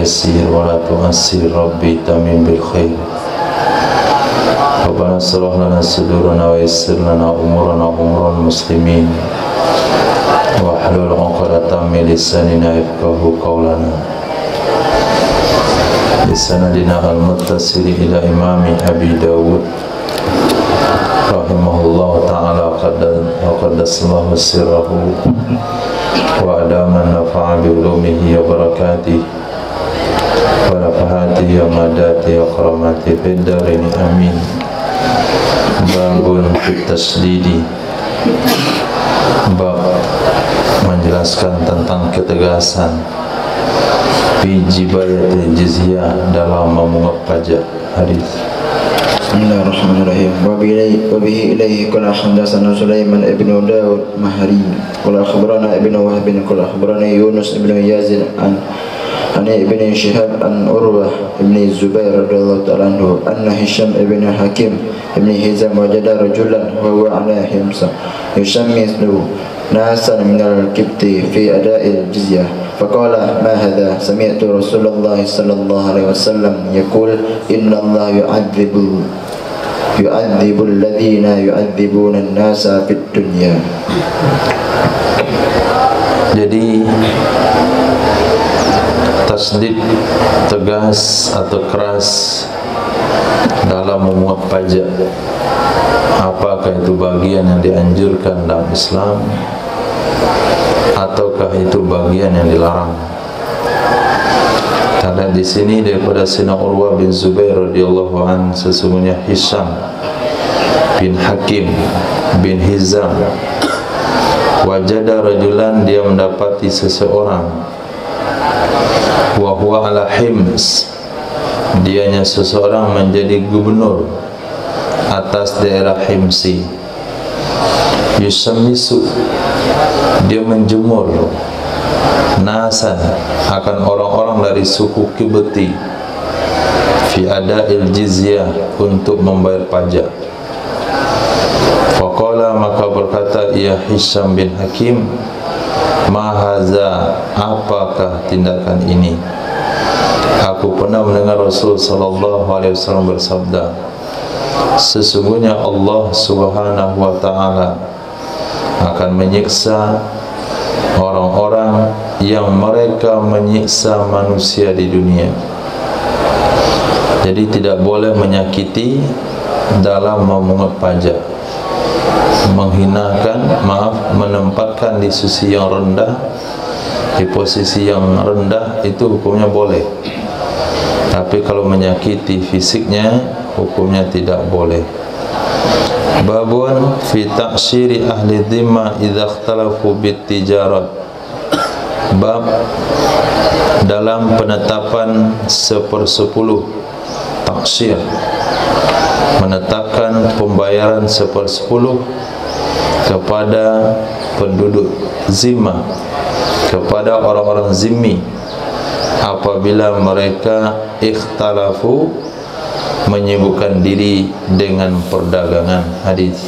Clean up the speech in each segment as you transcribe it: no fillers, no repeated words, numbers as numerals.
yassir wa la tu'assir rabbi tamim bil khair. Rabbana shrah lana sudurana wa yassir lana umurana umural muslimin wa hlul 'uqdatam min lisanina yafqahu qawlana. Bisanadina al-muttasil ila imami Abi Dawud rahimahullah ta'ala qaddasallahu sirrahu wa adaman nafa'a bi ulumihi wa barakatihi wa nafahati ya madati ya karamati fid darini amin. Babun fit tasdidi, bab menjelaskan tentang ketegasan fi jibayatil jizyah dalam memungut pajak. Hadis. Bismillahirrahmanirrahim. Wa bihi ilaihi qala hadatsana Sulaiman ibn Daud Mahri qala akhbarana ibn Wahb qala akhbarana Yunus ibn Yazid an ibn Shihab an Urwah ibn Zubair radhiyallahu ta'ala anhu anna Hisham ibn Hakim ibn Hizam wajada rajulan wa huwa ala himsa yushammisu nasan min al-kibti fi ada'il jizyah faqala ma hadha sami'tu Rasulullah sallallahu alaihi wasallam yaqul inna Allah yu'adzibu alladhina yu'adzibuna an-nasa fid dunya. Jadi tasdid, tegas atau keras dalam memungut pajak, apakah itu bagian yang dianjurkan dalam Islam ataukah itu bagian yang dilarang? Karena di sini daripada Sayyidina Urwah bin Zubair radhiyallahu an, sesungguhnya Hisham bin Hakim bin Hizam wajada rajulan, dia mendapati seseorang, wa huwa ala hims, dianya seseorang menjadi gubernur atas daerah Himsi. Yusamisu, dia menjemur nasan akan orang-orang dari suku Kibti fi ada'il jizyah, untuk membayar pajak. Faqala, maka berkata ia Hisham bin Hakim, ma haza, apakah tindakan ini? Aku pernah mendengar Rasul sallallahu alaihi wasallam bersabda, sesungguhnya Allah subhanahu wa ta'ala akan menyiksa orang-orang yang mereka menyiksa manusia di dunia. Jadi tidak boleh menyakiti dalam memungut pajak, menghinakan, menempatkan di sisi yang rendah, di posisi yang rendah, itu hukumnya boleh. Tapi kalau menyakiti fisiknya, hukumnya tidak boleh. Babun fi ta'syiri ahli dhimma idza ikhtalafu bit tijarat. Bab dalam penetapan 1/10 taksir, menetapkan pembayaran 1/10 kepada penduduk zimah, kepada orang-orang zimmi, apabila mereka ikhtalafu, menyibukkan diri dengan perdagangan. Hadis.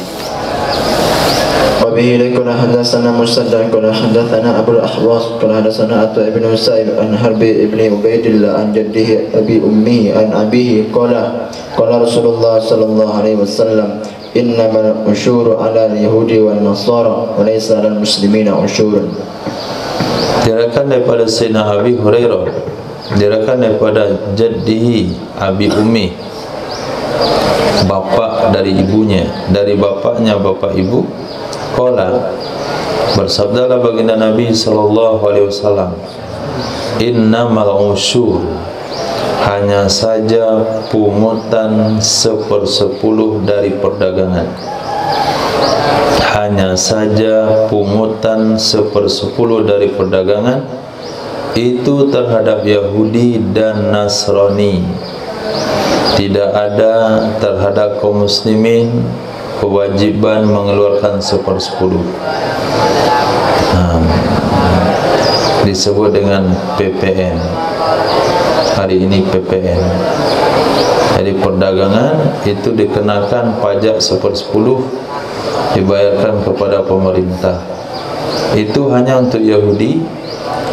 Wabihi qala hadatsana Musaddad qala hadatsana Abu al-Ahwas qala hadatsana Atha ibn Sa'ib an Harbi ibn Ubaidillah an jaddihi Abi Ummi an abihi qala Rasulullah sallallahu alaihi wasallam innamal usyuru 'ala al-yahudi wan nasara wa laysa 'alal muslimina usyurun. Diriwayatkan daripada Sayyidina Abi Hurairah, diriwayatkan daripada jaddihi Abi Ummi, bapak dari ibunya, dari bapaknya bapak ibu. Qala, bersabdalah baginda Nabi sallallahu alaihi wasallam, innamal usyur, hanya saja pungutan 1/10 dari perdagangan, hanya saja pungutan 1/10 dari perdagangan itu terhadap Yahudi dan Nasrani. Tidak ada terhadap kaum muslimin kewajiban mengeluarkan 1/10. Disebut dengan PPN. Hari ini PPN. Jadi perdagangan itu dikenakan pajak 1/10, dibayarkan kepada pemerintah. Itu hanya untuk Yahudi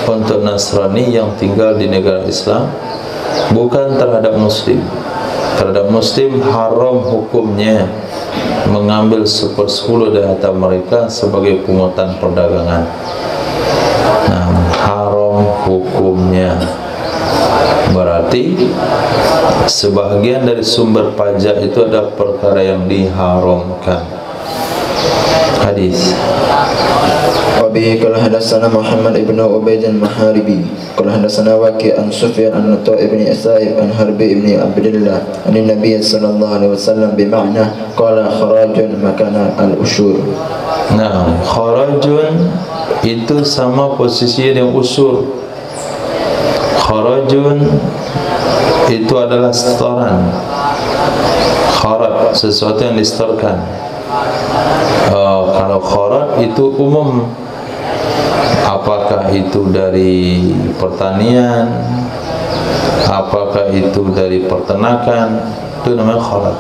untuk Nasrani yang tinggal di negara Islam, bukan terhadap Muslim. Terhadap Muslim haram hukumnya mengambil 1/10 dari harta mereka sebagai pungutan perdagangan. Nah, haram hukumnya. Berarti sebahagian dari sumber pajak itu adalah perkara yang diharamkan. Hadis. Wabihi qala hadatsana Muhammad ibn Ubaid al-Maharibi qala hadatsana Waqi' an Sufyan an Nu'ta' ibn Sa'ib an Harbi ibn Abdullah an Nabi sallallahu alaihi wasallam bima'na qala kharajun makana al-ushur. Nah, kharajun itu sama posisi dengan usur. Kharajun itu adalah setoran. Kharaj, sesuatu yang disetorkan. Kalau kharaj itu umum, apakah itu dari pertanian, apakah itu dari peternakan, itu namanya kharaj.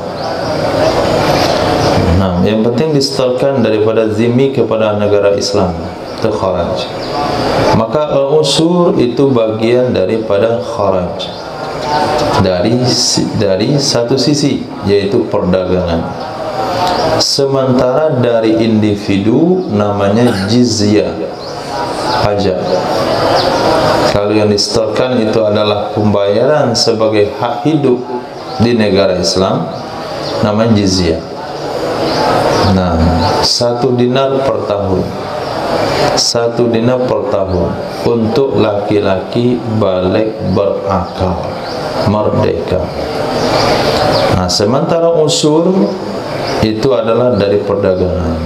Nah, yang penting disetorkan daripada zimmi kepada negara Islam, itu kharaj. Maka al-usur itu bagian daripada kharaj dari satu sisi, yaitu perdagangan. Sementara dari individu namanya jizyah, pajak. Kalau yang disetorkan itu adalah pembayaran sebagai hak hidup di negara Islam, namanya jizyah. Nah, 1 dinar per tahun, 1 dinar per tahun untuk laki-laki balik berakal, merdeka. Nah, sementara usur itu adalah dari perdagangan.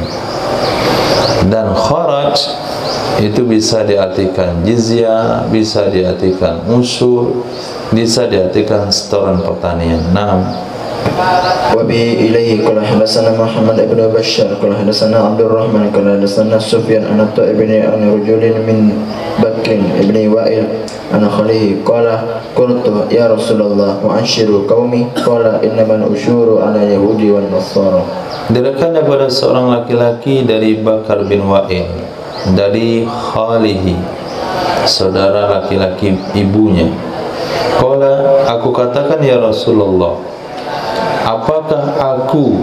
Dan kharaj itu bisa diartikan jizyah, bisa diartikan usur, bisa diartikan setoran pertanian. Nah, Wabihi ilaihi qala hadatsana Muhammad ibn Bashar qala hadatsana Abdul Rahman qala hadatsana Sufyan an Nu'ta' ibn rajulin min Bakr ibn Wa'il an khalihi qala qultu ya Rasulullah wa anshiru qaumi qala innamal ushuru ala yahudi wan nasara. Diriwayatkan daripada seorang laki-laki dari Bakar bin Wa'il dari khalihi, saudara laki-laki ibunya. Qala, aku katakan ya Rasulullah, apakah aku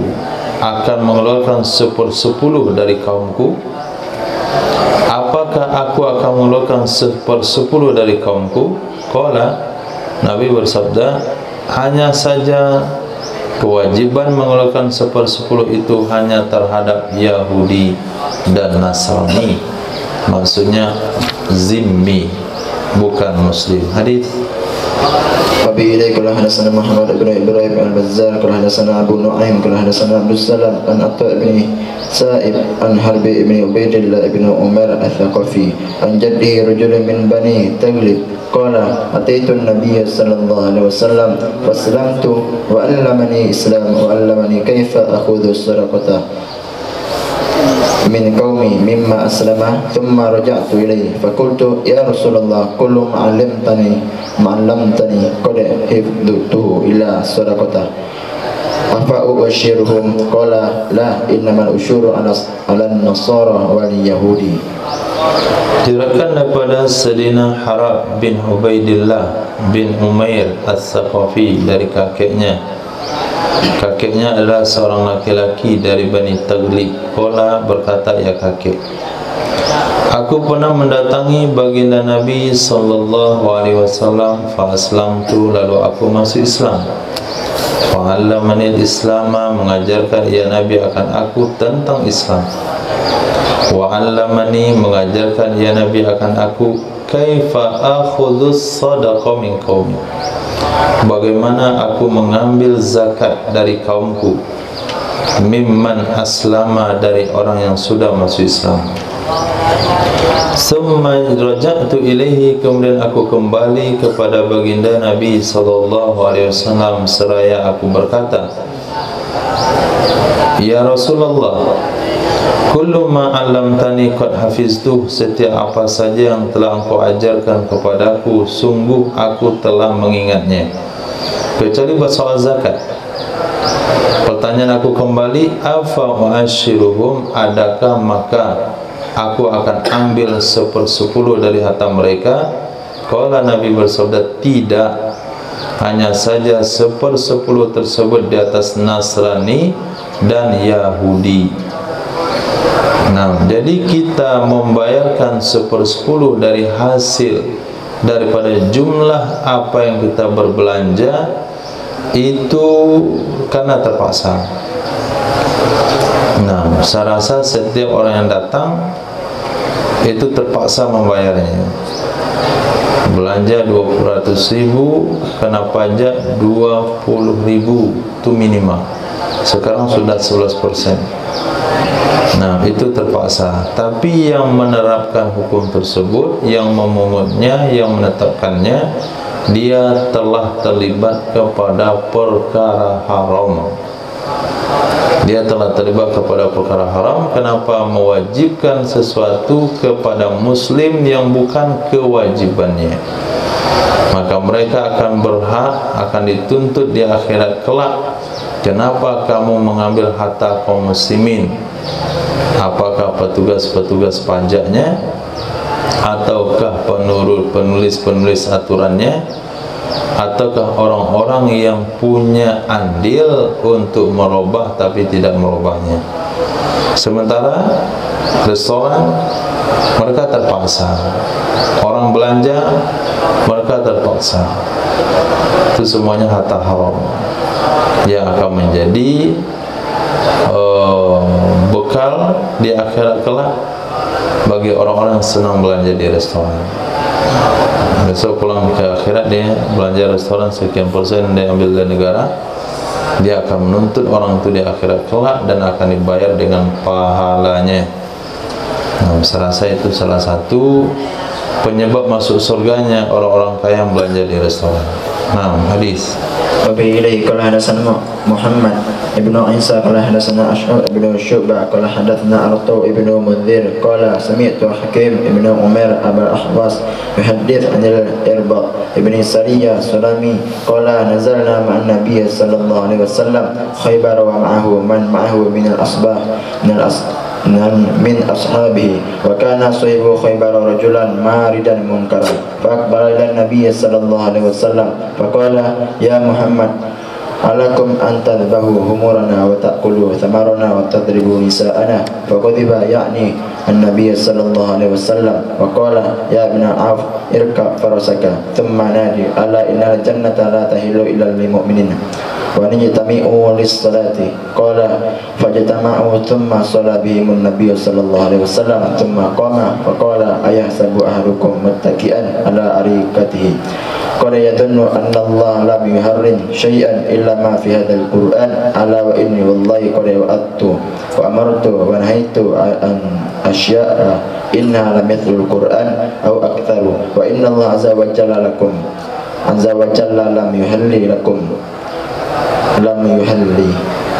akan mengeluarkan 1/10 dari kaumku? Apakah aku akan mengeluarkan 1/10 dari kaumku? Qala, Nabi bersabda, hanya saja kewajiban mengeluarkan 1/10 itu hanya terhadap Yahudi dan Nasrani. Maksudnya zimmi, bukan Muslim. Hadis. Wabihi ilaihi qala hadatsana Muhammad ibn Ibrahim al-Bazzar qala hadatsana Abu Nu'aim qala hadatsana Abdus Salam an Nu'ta' ibn Sa'ib an Harbi ibn Ubaidillah ibn Umar al-Thaqafi an jaddihi rajulun min Bani Taglib qala ataitu an-nabiy sallallahu alaihi wasallam faslamtu wa 'allamani islam wa 'allamani kaifa akhudhu as-sadaqata min qaumi mimma aslama thumma raja'tu ilayhi faqultu ya Rasulullah kullu ma 'allamtani qad hifdhuhu ila sadaqata afa ubashiruhum qala la innamal ushuru ala an-nasara wal yahudi. Diriwayatkan daripada Sayyidina Harab bin Ubaidillah bin Umair As-Saqafi dari kakeknya. Kakeknya adalah seorang laki-laki dari Bani Taglib. Qala, berkata ya kakek, aku pernah mendatangi baginda Nabi sallallahu alaihi wasallam fa aslamtu, lalu aku masuk Islam. Fa 'allamani al-islama, mengajarkan ya Nabi akan aku tentang Islam. Wa 'allamani, mengajarkan ya Nabi akan aku kaifa akhudhus sadaqah min qaumi, bagaimana aku mengambil zakat dari kaumku, mimman aslama, dari orang yang sudah masuk Islam. Summa raja'tu ilaihi, kemudian aku kembali kepada baginda Nabi sallallahu alaihi wasallam seraya aku berkata, ya Rasulullah, kullu ma 'allamtani qad hafiztuh, setiap apa saja yang telah engkau ajarkan kepadaku sungguh aku telah mengingatnya, kecuali soal zakat. Pertanyaan aku kembali, afa wa'ashiruhum, adakah maka aku akan ambil 1/10 dari harta mereka. Qala, Nabi bersabda, tidak, hanya saja 1/10 tersebut di atas Nasrani dan Yahudi. Nah, jadi kita membayarkan 1/10 dari hasil daripada jumlah apa yang kita berbelanja itu karena terpaksa. Nah, saya rasa setiap orang yang datang itu terpaksa membayarnya. Belanja 200.000, kena pajak 20.000, itu minimal. Sekarang sudah 11%. Nah, itu terpaksa. Tapi yang menerapkan hukum tersebut, yang memungutnya, yang menetapkannya, dia telah terlibat kepada perkara haram. Dia telah terlibat kepada perkara haram. Kenapa mewajibkan sesuatu kepada muslim yang bukan kewajibannya? Maka mereka akan berhak, akan dituntut di akhirat kelak. Kenapa kamu mengambil harta kaum muslimin? Apakah petugas-petugas pajaknya, ataukah penulis-penulis aturannya, ataukah orang-orang yang punya andil untuk merubah tapi tidak merubahnya? Sementara restoran mereka terpaksa, orang belanja mereka terpaksa. Itu semuanya harta haram yang akan menjadi bekal di akhirat kelak bagi orang-orang yang senang belanja di restoran. Besok pulang ke akhirat, dia belanja restoran sekian persen dia ambil dari negara, dia akan menuntut orang itu di akhirat kelak dan akan dibayar dengan pahalanya. Nah, saya rasa itu salah satu penyebab masuk surganya orang-orang kaya yang belanja di restoran. Nah, hadis. Wabihi ilaihi qala hadatsana Muhammad ibnu Isa qala hadatsana Ash'ab ibnu Syu'bah qala hadatsana Artu ibnu Mundhir qala sami'tu Hakim ibnu Umar Abul Ahwas yuhaddits 'anil Irbad ibnu Sariyah Sulami qala nazalna ma'an Nabiy sallallahu alaihi wasallam Khaybar wa ma'ahu man ma'ahu min al-asbah min ashabihi wa kana sahibu Khaybar rajulan maridan munkaran fa aqbala ila Nabiy sallallahu alaihi wasallam fa qala ya Muhammad alakum an tadhbahu humurana wa ta'kulu thamarana wa tadribu nisa'ana fa qadiba ya'ni an-Nabiy sallallahu alaihi wasallam wa qala ya ibn Auf irka farasaka thumma nadi ala innal jannata la tahillu illa lil mu'minin wa nijtami'u lis-salati qala fajtama'u thumma shalla bihim an-nabiy sallallahu alaihi wasallam thumma qama fa qala ayahsabu ahadukum muttaki'an ala arikatihi qala yadunnu anna Allah lam yuharrim syai'an illa ma fi hadzal Qur'an ala wa inni wallahi qad wa'adtu wa amartu wa nahaitu an asya'a inna lam mithlul Qur'an aw aktsaru wa inna Allah azza wa jalla lakum azza wa jalla lam yuhalli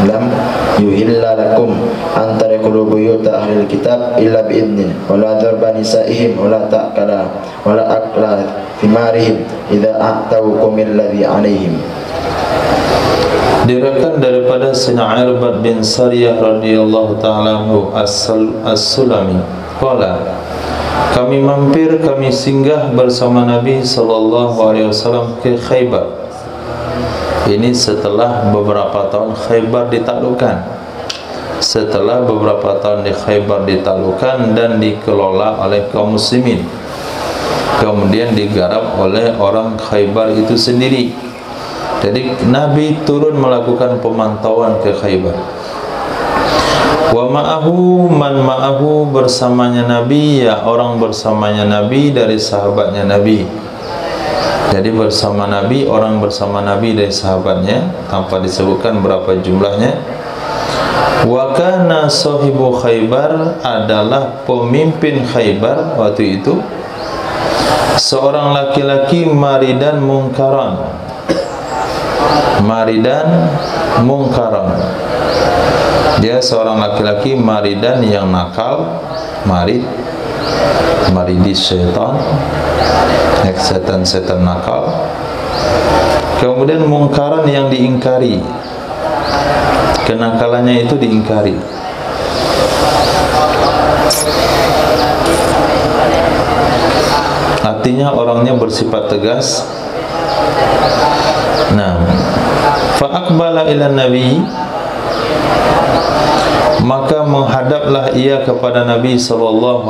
lam yuhilla lakum an tarikulu buyuta ahlil kitab illa bi'idnin wa la darba nisa'ihim wa la ta'kala wa la akla thimarihim idha a'tawukum alladhi alaihim. Diriwayatkan daripada Sayyidina Irbad bin Sariyah radhiyallahu ta'ala anhu as-Sulami qala kami mampir, kami singgah bersama Nabi sallallahu alaihi wasallam ke Khaybar. Ini setelah beberapa tahun Khaybar ditaklukkan. Setelah beberapa tahun di Khaybar ditaklukkan dan dikelola oleh kaum muslimin, kemudian digarap oleh orang Khaybar itu sendiri. Jadi Nabi turun melakukan pemantauan ke Khaybar. Wa ma'ahu man ma'ahu, bersamanya Nabi, ya orang bersamanya Nabi dari sahabatnya Nabi. Jadi bersama Nabi, orang bersama Nabi dari sahabatnya, tanpa disebutkan berapa jumlahnya. Wa kana sahibu Khaybar, adalah pemimpin Khaybar waktu itu seorang laki-laki maridan mungkaran. Maridan mungkaran, dia seorang laki-laki maridan yang nakal, maridis syaitan, setan-setan nakal. Kemudian mungkaran yang diingkari, kenakalannya itu diingkari. artinya orangnya bersifat tegas. Nah, fa aqbala ila nabi, maka menghadaplah ia kepada Nabi SAW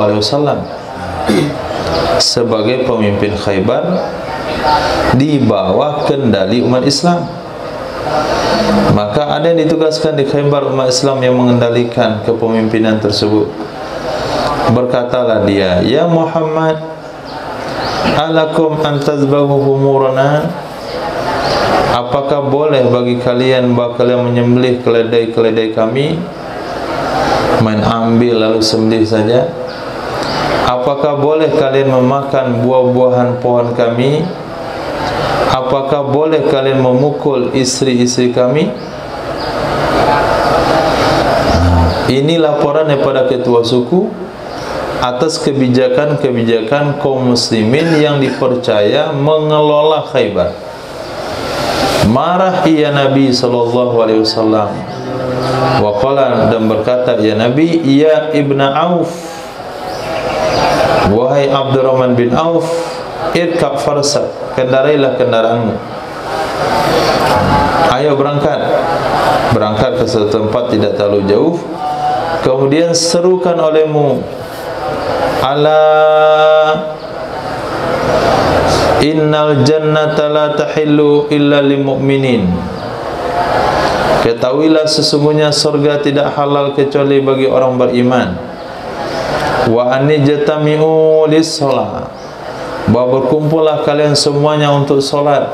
sebagai pemimpin Khaybar di bawah kendali umat Islam. Maka ada yang ditugaskan di Khaybar umat Islam yang mengendalikan kepemimpinan tersebut. Berkatalah dia, ya Muhammad, alakum antazbahu humurana, apakah boleh bagi kalian bahwa kalian menyembelih keledai-keledai kami? Main ambil lalu sembelih saja. Apakah boleh kalian memakan buah-buahan pohon kami? Apakah boleh kalian memukul istri-istri kami? Ini laporan daripada ketua suku atas kebijakan-kebijakan kaum muslimin yang dipercaya mengelola Khaybar. Marah ia Nabi SAW. Waqala, dan berkata ya Nabi, ya Ibna Auf, wahai Abdurrahman bin Auf, irkab farsak, kendarailah kendaraanmu. Ayo berangkat ke suatu tempat tidak terlalu jauh. Kemudian serukan olehmu, ala innal jannata la tahillu illa lil mu'minin. Ketahuilah sesungguhnya surga tidak halal kecuali bagi orang beriman. Wa anijtami'u lis-shalah, bahwa berkumpullah kalian semuanya untuk solat.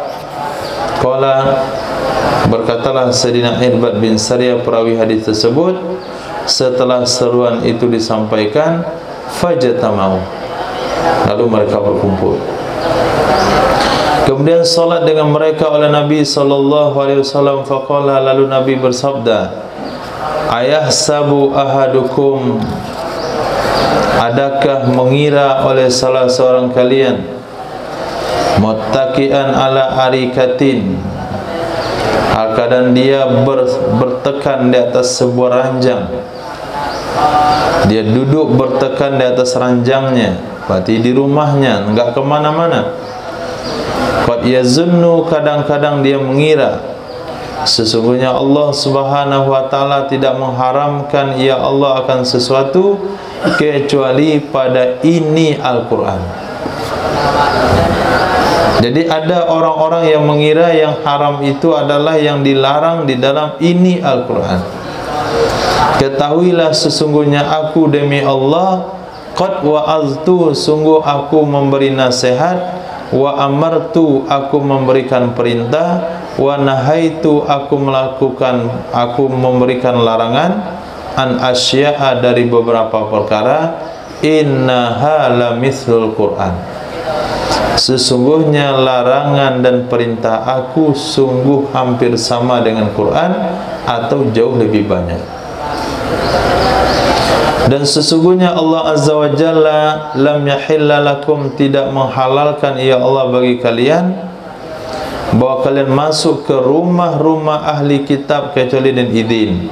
Qala, berkatalah Sayyidina Irbad bin Sariyah perawi hadis tersebut, setelah seruan itu disampaikan, fajtama'u, lalu mereka berkumpul. Kemudian salat dengan mereka oleh Nabi SAW. Faqala, lalu Nabi bersabda, ayahsabu ahadukum, adakah mengira oleh salah seorang kalian, muttaqian ala arikatin, keadaan dia bertekan di atas sebuah ranjang, dia duduk bertekan di atas ranjangnya, berarti di rumahnya, enggak kemana-mana. Qad yazunnu, kadang-kadang dia mengira sesungguhnya Allah Subhanahu wa taala tidak mengharamkan ya Allah akan sesuatu kecuali pada ini Al-Quran. Jadi ada orang-orang yang mengira yang haram itu adalah yang dilarang di dalam ini Al-Quran. Ketahuilah sesungguhnya aku demi Allah, qad wa'aztu, sungguh aku memberi nasihat, wa amartu, aku memberikan perintah, wa nahaitu, aku memberikan larangan, an asya'a, dari beberapa perkara, innaha la mithlul Quran, sesungguhnya larangan dan perintah aku sungguh hampir sama dengan Quran atau jauh lebih banyak. Dan sesungguhnya Allah Azza wa Jalla lam yahilla lakum, tidak menghalalkan ya Allah bagi kalian bahwa kalian masuk ke rumah-rumah ahli kitab kecuali dengan izin.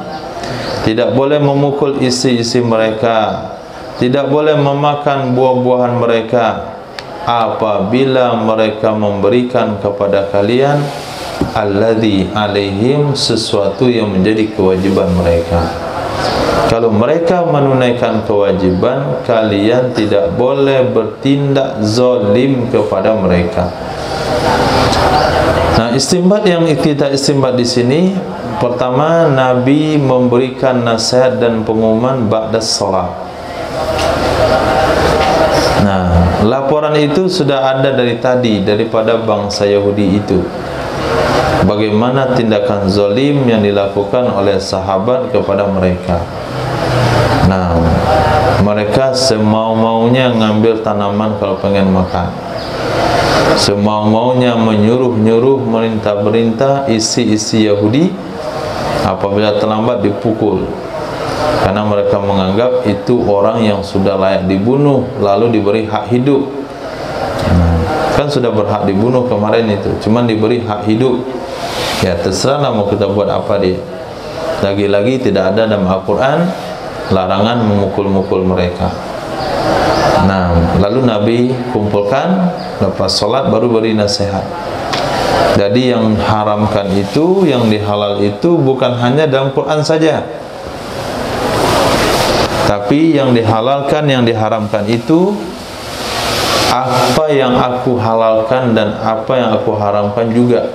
Tidak boleh memukul istri-istri mereka, tidak boleh memakan buah-buahan mereka apabila mereka memberikan kepada kalian alladzi alaihim, sesuatu yang menjadi kewajiban mereka. Kalau mereka menunaikan kewajiban, kalian tidak boleh bertindak zalim kepada mereka. Nah, istinbat yang kita istinbat di sini, pertama, Nabi memberikan nasihat dan pengumuman ba'das salat. Nah, laporan itu sudah ada dari tadi, daripada bangsa Yahudi itu. Bagaimana tindakan zalim yang dilakukan oleh sahabat kepada mereka. Nah, mereka semau-maunya ngambil tanaman kalau pengen makan, semau-maunya menyuruh-nyuruh, merintah-merintah isi-isi Yahudi, apabila terlambat dipukul, karena mereka menganggap itu orang yang sudah layak dibunuh, lalu diberi hak hidup. Kan sudah berhak dibunuh kemarin itu, cuman diberi hak hidup. Ya terserahlah mau kita buat apa dia. Lagi-lagi tidak ada dalam Al-Quran larangan memukul-mukul mereka. Nah, lalu Nabi kumpulkan, lepas sholat baru beri nasihat. Jadi yang haramkan itu, yang dihalal itu bukan hanya dalam Quran saja, tapi yang dihalalkan, yang diharamkan itu apa yang aku halalkan dan apa yang aku haramkan juga.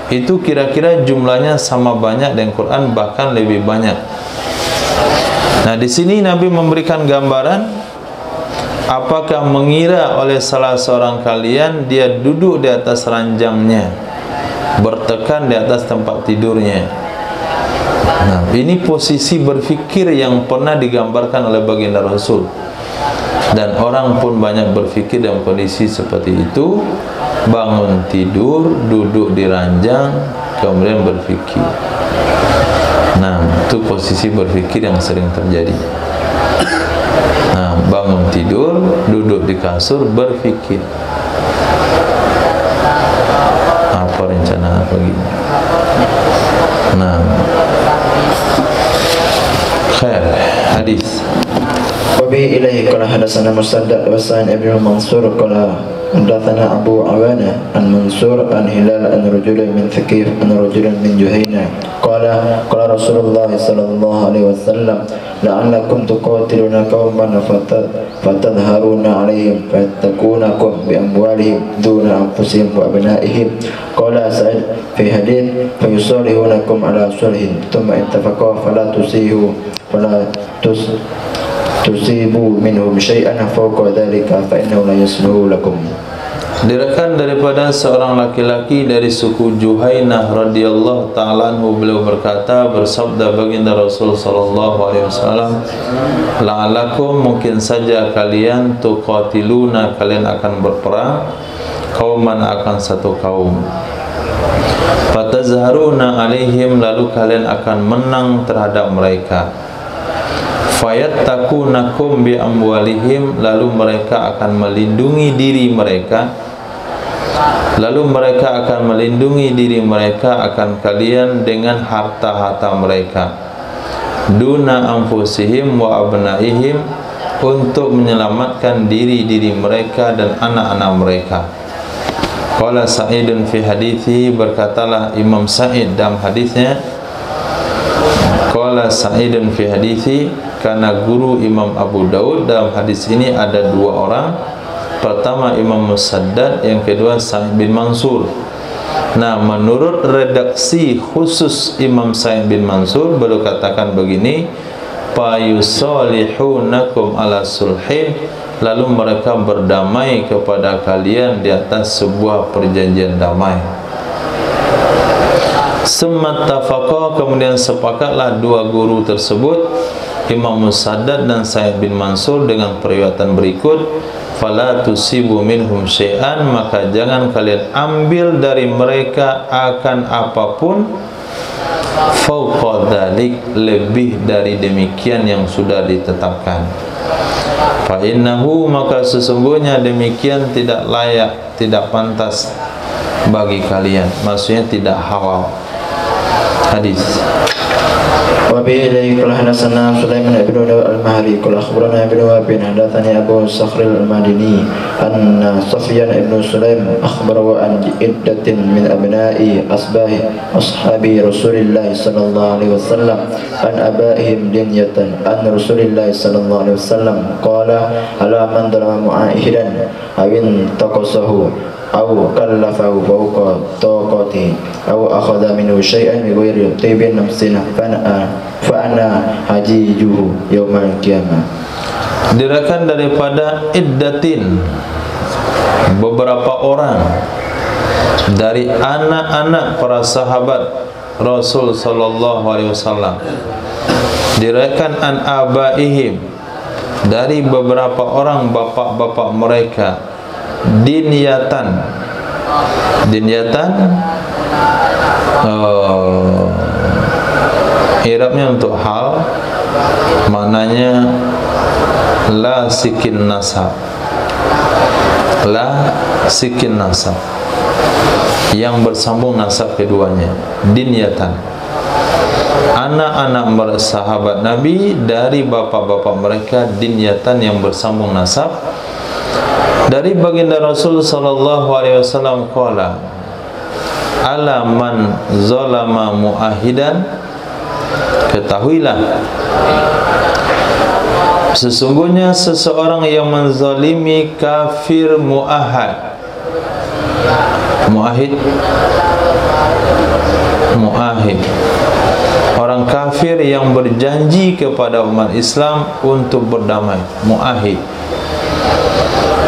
Itu kira-kira jumlahnya sama banyak dengan Quran, bahkan lebih banyak. Nah, di sini Nabi memberikan gambaran, apakah mengira oleh salah seorang kalian dia duduk di atas ranjangnya, bertekan di atas tempat tidurnya. Nah, ini posisi berfikir yang pernah digambarkan oleh baginda Rasul. Dan orang pun banyak berfikir dalam kondisi seperti itu, bangun tidur, duduk di ranjang, kemudian berfikir. Nah, itu posisi berfikir yang sering terjadi. Nah, bangun tidur, duduk di kasur, berfikir. Apa rencana pagi? Nah, khair, hadis. Wabihi ilaihi qala hadatsana Musaddad wa Sa'id ibn Mansur qala hadatsana Abu Awana an Mansur an Hilal an rajulin min Thaqif an rajulin min Juhayna qala Rasulullah sallallahu alaihi wasallam la'allakum tuqatiluna qauman fatadharuna 'alaihim fattakunakum bi amwalihim duna anfusihim wa abnaihim qala Sa'id fi hadith fayusalihunakum ala sulhin thumma ittafaqu fala tusibu minhum syai'an fawqa dhalika fa innahu la yasluhu lakum. Diriwayatkan daripada seorang laki-laki dari suku Juhainah radhiyallahu ta'ala anhu, beliau berkata, bersabda baginda Rasul sallallahu alaihi wasallam, la'alakum, mungkin saja kalian, tuqatiluna, kalian akan berperang, kauman, akan satu kaum, fatazharuna alaihim, lalu kalian akan menang terhadap mereka, fayattakunakum bi amwalihim, lalu mereka akan melindungi diri mereka, akan kalian dengan harta-harta mereka, duna anfusihim wa abnaihim, untuk menyelamatkan diri-diri mereka dan anak-anak mereka. Qala Sa'idun fi hadithi, berkatalah Imam Sa'id dalam hadisnya, qala Sa'idun fi hadithi, karena guru Imam Abu Daud dalam hadis ini ada dua orang. Pertama Imam Musaddad, yang kedua Sa'id bin Mansur. Nah, menurut redaksi khusus Imam Sa'id bin Mansur, beliau katakan begini, payusalihunakum ala sulhin, lalu mereka berdamai kepada kalian di atas sebuah perjanjian damai. Semattafaqa, kemudian sepakatlah dua guru tersebut, Imam Musaddad dan Sa'id bin Mansur, dengan periwayatan berikut, fala tusibu minhum syai'an, maka jangan kalian ambil dari mereka akan apapun, fauqa dzalik, lebih dari demikian yang sudah ditetapkan. Fa innahu, maka sesungguhnya demikian tidak layak, tidak pantas bagi kalian, maksudnya tidak halal. Hadis. Wabihi ilaihi qala hadatsana Sulaiman ibn al-Mahri qala akhbarana ibn Wahb hadatsani Abu Sakhr al-Madini anna Sufyan ibn Sulaim akhbarahu an iddatin min abna'i asbahi ashabi Rasulillah sallallahu alaihi wasallam an abaihim dinyatan an Rasulillah sallallahu alaihi wasallam qala ala man darama mu'ahidan awin taqasahu aw kallafahu fawqa taqati aw akhadha minhu syai'an bi ghairi tibin nafsin fa ana hajijuhu yaumal qiyamah. Diriwayatkan daripada iddatin, beberapa orang dari anak-anak para sahabat Rasul sallallahu alaihi wasallam, diriwayatkan an abaihim, dari beberapa orang bapak-bapak mereka, dinyatan i'rabnya untuk hal, maknanya la sikin nasab, yang bersambung nasab keduanya, dinyatan, anak-anak sahabat Nabi dari bapak-bapak mereka, dinyatan yang bersambung nasab, Dari baginda Rasul sallallahu alaihi wasallam qala, ala man zalama muahidan, ketahuilah sesungguhnya seseorang yang menzalimi kafir muahad. Muahid, orang kafir yang berjanji kepada umat Islam untuk berdamai, muahid.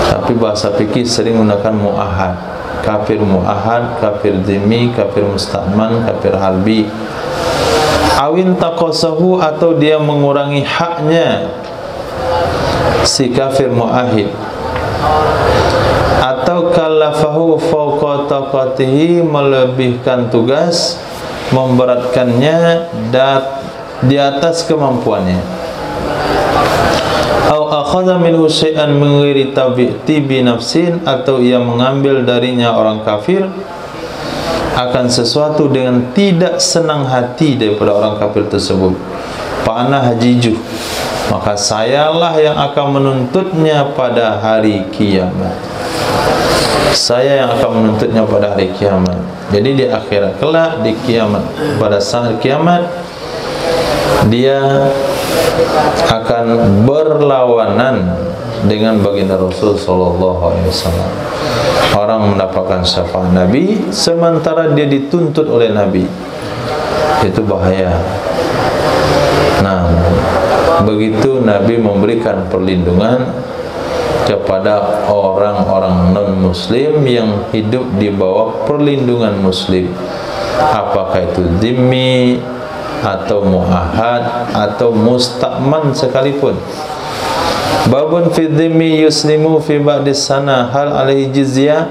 Tapi bahasa fikih sering menggunakan muahad. Kafir muahad, kafir dhimmi, kafir musta'man, kafir halbi. Awin taqasahu, atau dia mengurangi haknya si kafir muahid, atau kallafahu fawqa taqatihi, melebihkan tugas, memberatkannya di atas kemampuannya. Au akhadha minhu syai'an min ghairi tibi nafsin, atau ia mengambil darinya orang kafir akan sesuatu dengan tidak senang hati daripada orang kafir tersebut. Fa ana hajijuh, maka sayalah yang akan menuntutnya pada hari kiamat. Saya yang akan menuntutnya pada hari kiamat. Jadi di akhirat kelak, di kiamat, pada saat kiamat, dia akan berlawanan dengan baginda Rasul sallallahu alaihi wasallam. Orang mendapatkan syafaat Nabi sementara dia dituntut oleh Nabi. Itu bahaya. Nah, begitu Nabi memberikan perlindungan kepada orang-orang non-muslim yang hidup di bawah perlindungan muslim, apakah itu dhimmi atau muahad atau musta'man sekalipun. Babun fi dhimmi yuslimu fi ba'dis sana hal alaihi jizyah.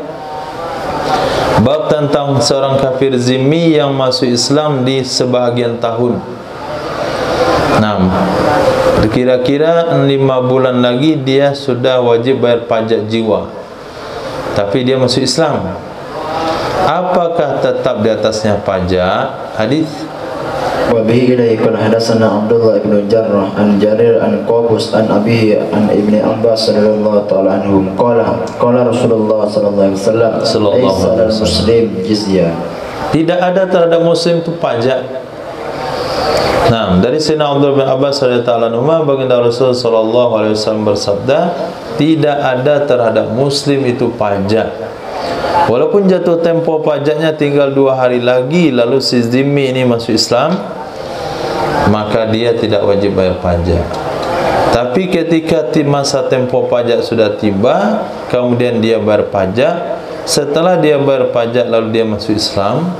Bab tentang seorang kafir zimmi yang masuk Islam di sebahagian tahun. Nah, kira-kira 5 bulan lagi dia sudah wajib bayar pajak jiwa, tapi dia masuk Islam. Apakah tetap di atasnya pajak? Hadis wa bihi ilaihi qala hadatsana Abdullah ibn Jarrah an Jarir an Qabus an abihi an Ibni Abbas radhiyallahu ta'ala anhum qala Rasulullah sallallahu alaihi wasallam muslim jizyah. Tidak ada terhadap muslim itu pajak. Nah, dari Sayyidina Abdullah bin Abbas radhiyallahu anhu, baginda Rasul sallallahu alaihi wasallam bersabda, tidak ada terhadap muslim itu pajak. Walaupun jatuh tempo pajaknya tinggal 2 hari lagi, lalu si zimmi ini masuk Islam, maka dia tidak wajib bayar pajak. Tapi ketika masa tempo pajak sudah tiba, kemudian dia bayar pajak, setelah dia bayar pajak lalu dia masuk Islam,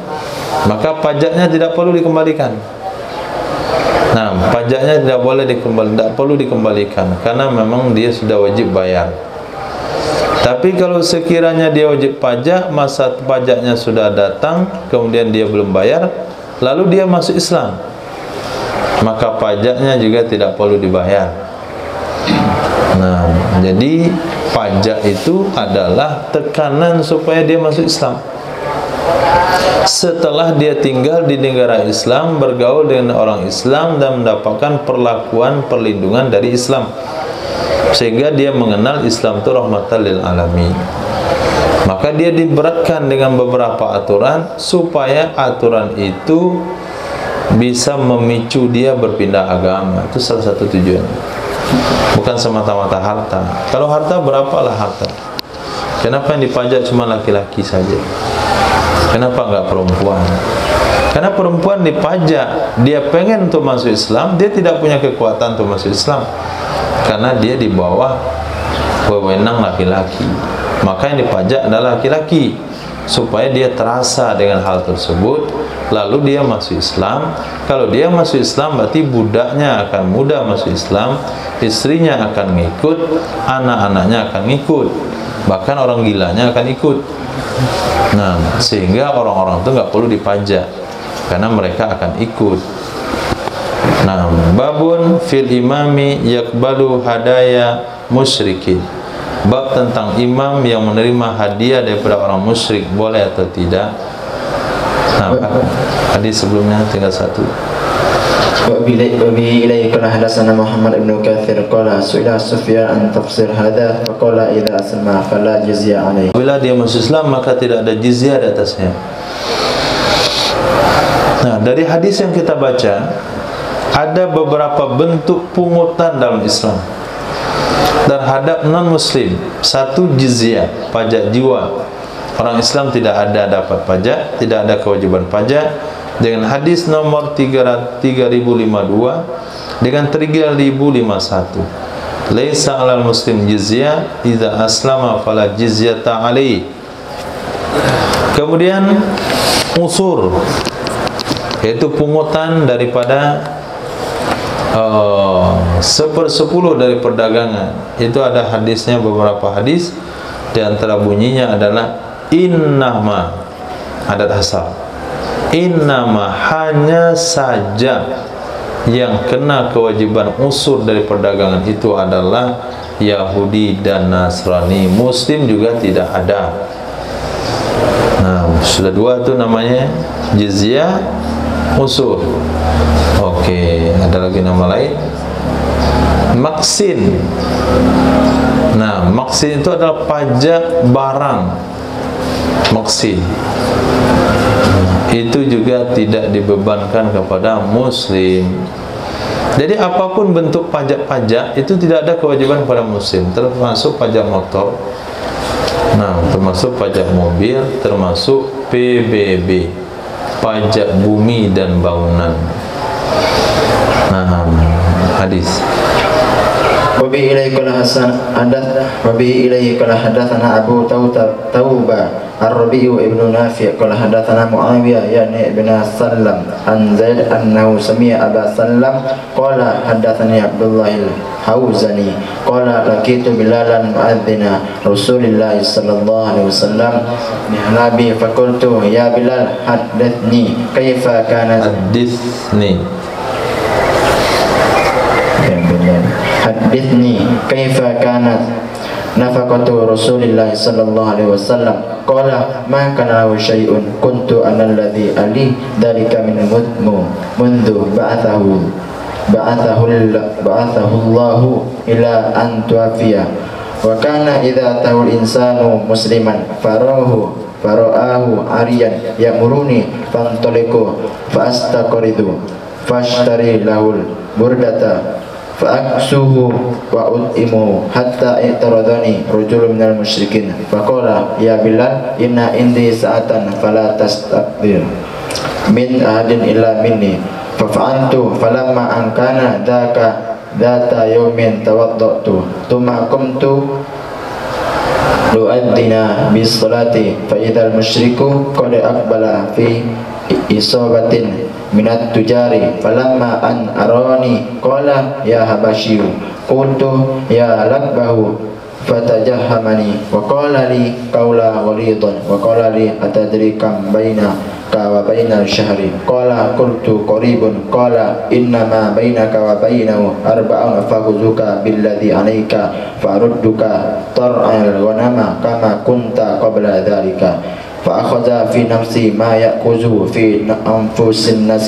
maka pajaknya tidak perlu dikembalikan. Nah, pajaknya tidak perlu dikembalikan karena memang dia sudah wajib bayar. Tapi kalau sekiranya dia wajib pajak, masa pajaknya sudah datang, kemudian dia belum bayar, lalu dia masuk Islam, maka pajaknya juga tidak perlu dibayar. Nah, jadi pajak itu adalah tekanan supaya dia masuk Islam. Setelah dia tinggal di negara Islam, bergaul dengan orang Islam dan mendapatkan perlakuan perlindungan dari Islam, sehingga dia mengenal Islam itu rahmatan lil alamin, maka dia diberatkan dengan beberapa aturan supaya aturan itu bisa memicu dia berpindah agama. Itu salah satu tujuan, bukan semata-mata harta. Kalau harta, berapalah harta? Kenapa yang dipajak cuma laki-laki saja? Kenapa enggak perempuan? Karena perempuan dipajak, dia pengen untuk masuk Islam, dia tidak punya kekuatan untuk masuk Islam karena dia di bawah wewenang laki-laki. Maka yang dipajak adalah laki-laki supaya dia terasa dengan hal tersebut, lalu dia masuk Islam. Kalau dia masuk Islam, berarti budaknya akan mudah masuk Islam, istrinya akan ngikut, anak-anaknya akan ngikut, bahkan orang gilanya akan ikut. Nah, sehingga orang-orang itu nggak perlu dipajak karena mereka akan ikut. Nah, babun fil imami yakbalu hadaya musyrikin. Bab tentang imam yang menerima hadiah daripada orang musyrik, boleh atau tidak. Nah, hadis sebelumnya tinggal satu. وبه إليه قال حدثنا محمد بن كثير قال سئل سفيان عن تفسير هذا فقال إذا أسلم فلا جزية عليه. Bila dia masuk Islam maka tidak ada jizyah di atasnya. Nah, dari hadis yang kita baca ada beberapa bentuk pungutan dalam Islam terhadap non-muslim. Satu, jizyah, pajak jiwa. Orang Islam tidak ada dapat pajak, tidak ada kewajiban pajak. Dengan hadis nomor 3052 dengan 3051, laisa 'alal muslim jizyah idza aslama fala jizyata alaihi. Kemudian usur, yaitu pungutan daripada 1/10 dari perdagangan. Itu ada hadisnya, beberapa hadis. Di antara bunyinya adalah innama, adat asal, innama, hanya saja yang kena kewajiban usur dari perdagangan itu adalah Yahudi dan Nasrani. Muslim juga tidak ada. Nah, sudah dua itu namanya jizyah, usur. Oke, ada lagi nama lain, maksin. Nah, maksin itu adalah pajak barang. Maksin itu juga tidak dibebankan kepada muslim. Jadi apapun bentuk pajak-pajak itu tidak ada kewajiban kepada muslim, termasuk pajak motor. Nah, termasuk pajak mobil, termasuk PBB, pajak bumi dan bangunan. Nah, hadis. Wabi ilaihi qala Hasan wabi ilaihi qala hadatsana Abu Tauba Ar-Rabi'u ibnu Nafi' qala hadatsana Muawiyah yani ibn Sallam an Zaid annahu sami'a Aba Sallam qala hadatsani Abdullah al-Hauzani qala laqitu Bilalan mu'adzina Rasulillah sallallahu alaihi wasallam Nabi faqultu ya Bilal haddathni kaifa kana hadithni kaifa kanat nafaqatu Rasulillah sallallahu alaihi wasallam qala ma kana lahu syai'un kuntu ana alladhi ali dalika min mudmu mundu ba'athahu Allahu ila an tuafiya wa kana idza tahul insanu musliman fara'ahu ariyan ya'muruni fantaliku fastaqridu fashtari lahul burdata fa'aksuhu wa ud'imu hatta i'taradani rajulun minal musyrikin faqala ya Bilal inna indi sa'atan fala tastaqdir min ahadin illa minni fafa'antu falamma ankana dhata yawmin tawaddatu thumma qumtu lu'addina bis salati fa idhal musyriku qad aqbala fi isabatin minat tujari falamma an arani qala ya habasyiyu qultu ya labbahu fatajahamani wa qala li qawla walidan wa qala li atadri kam baina ka wa baina syahri qala qultu qaribun qala innama bainaka wa bainahu arba'un fahuzuka billadhi alayka farudduka tar'al ghanama kama kunta qabla dhalika فأخذ في نفسي ما يأخذ في أنفس الناس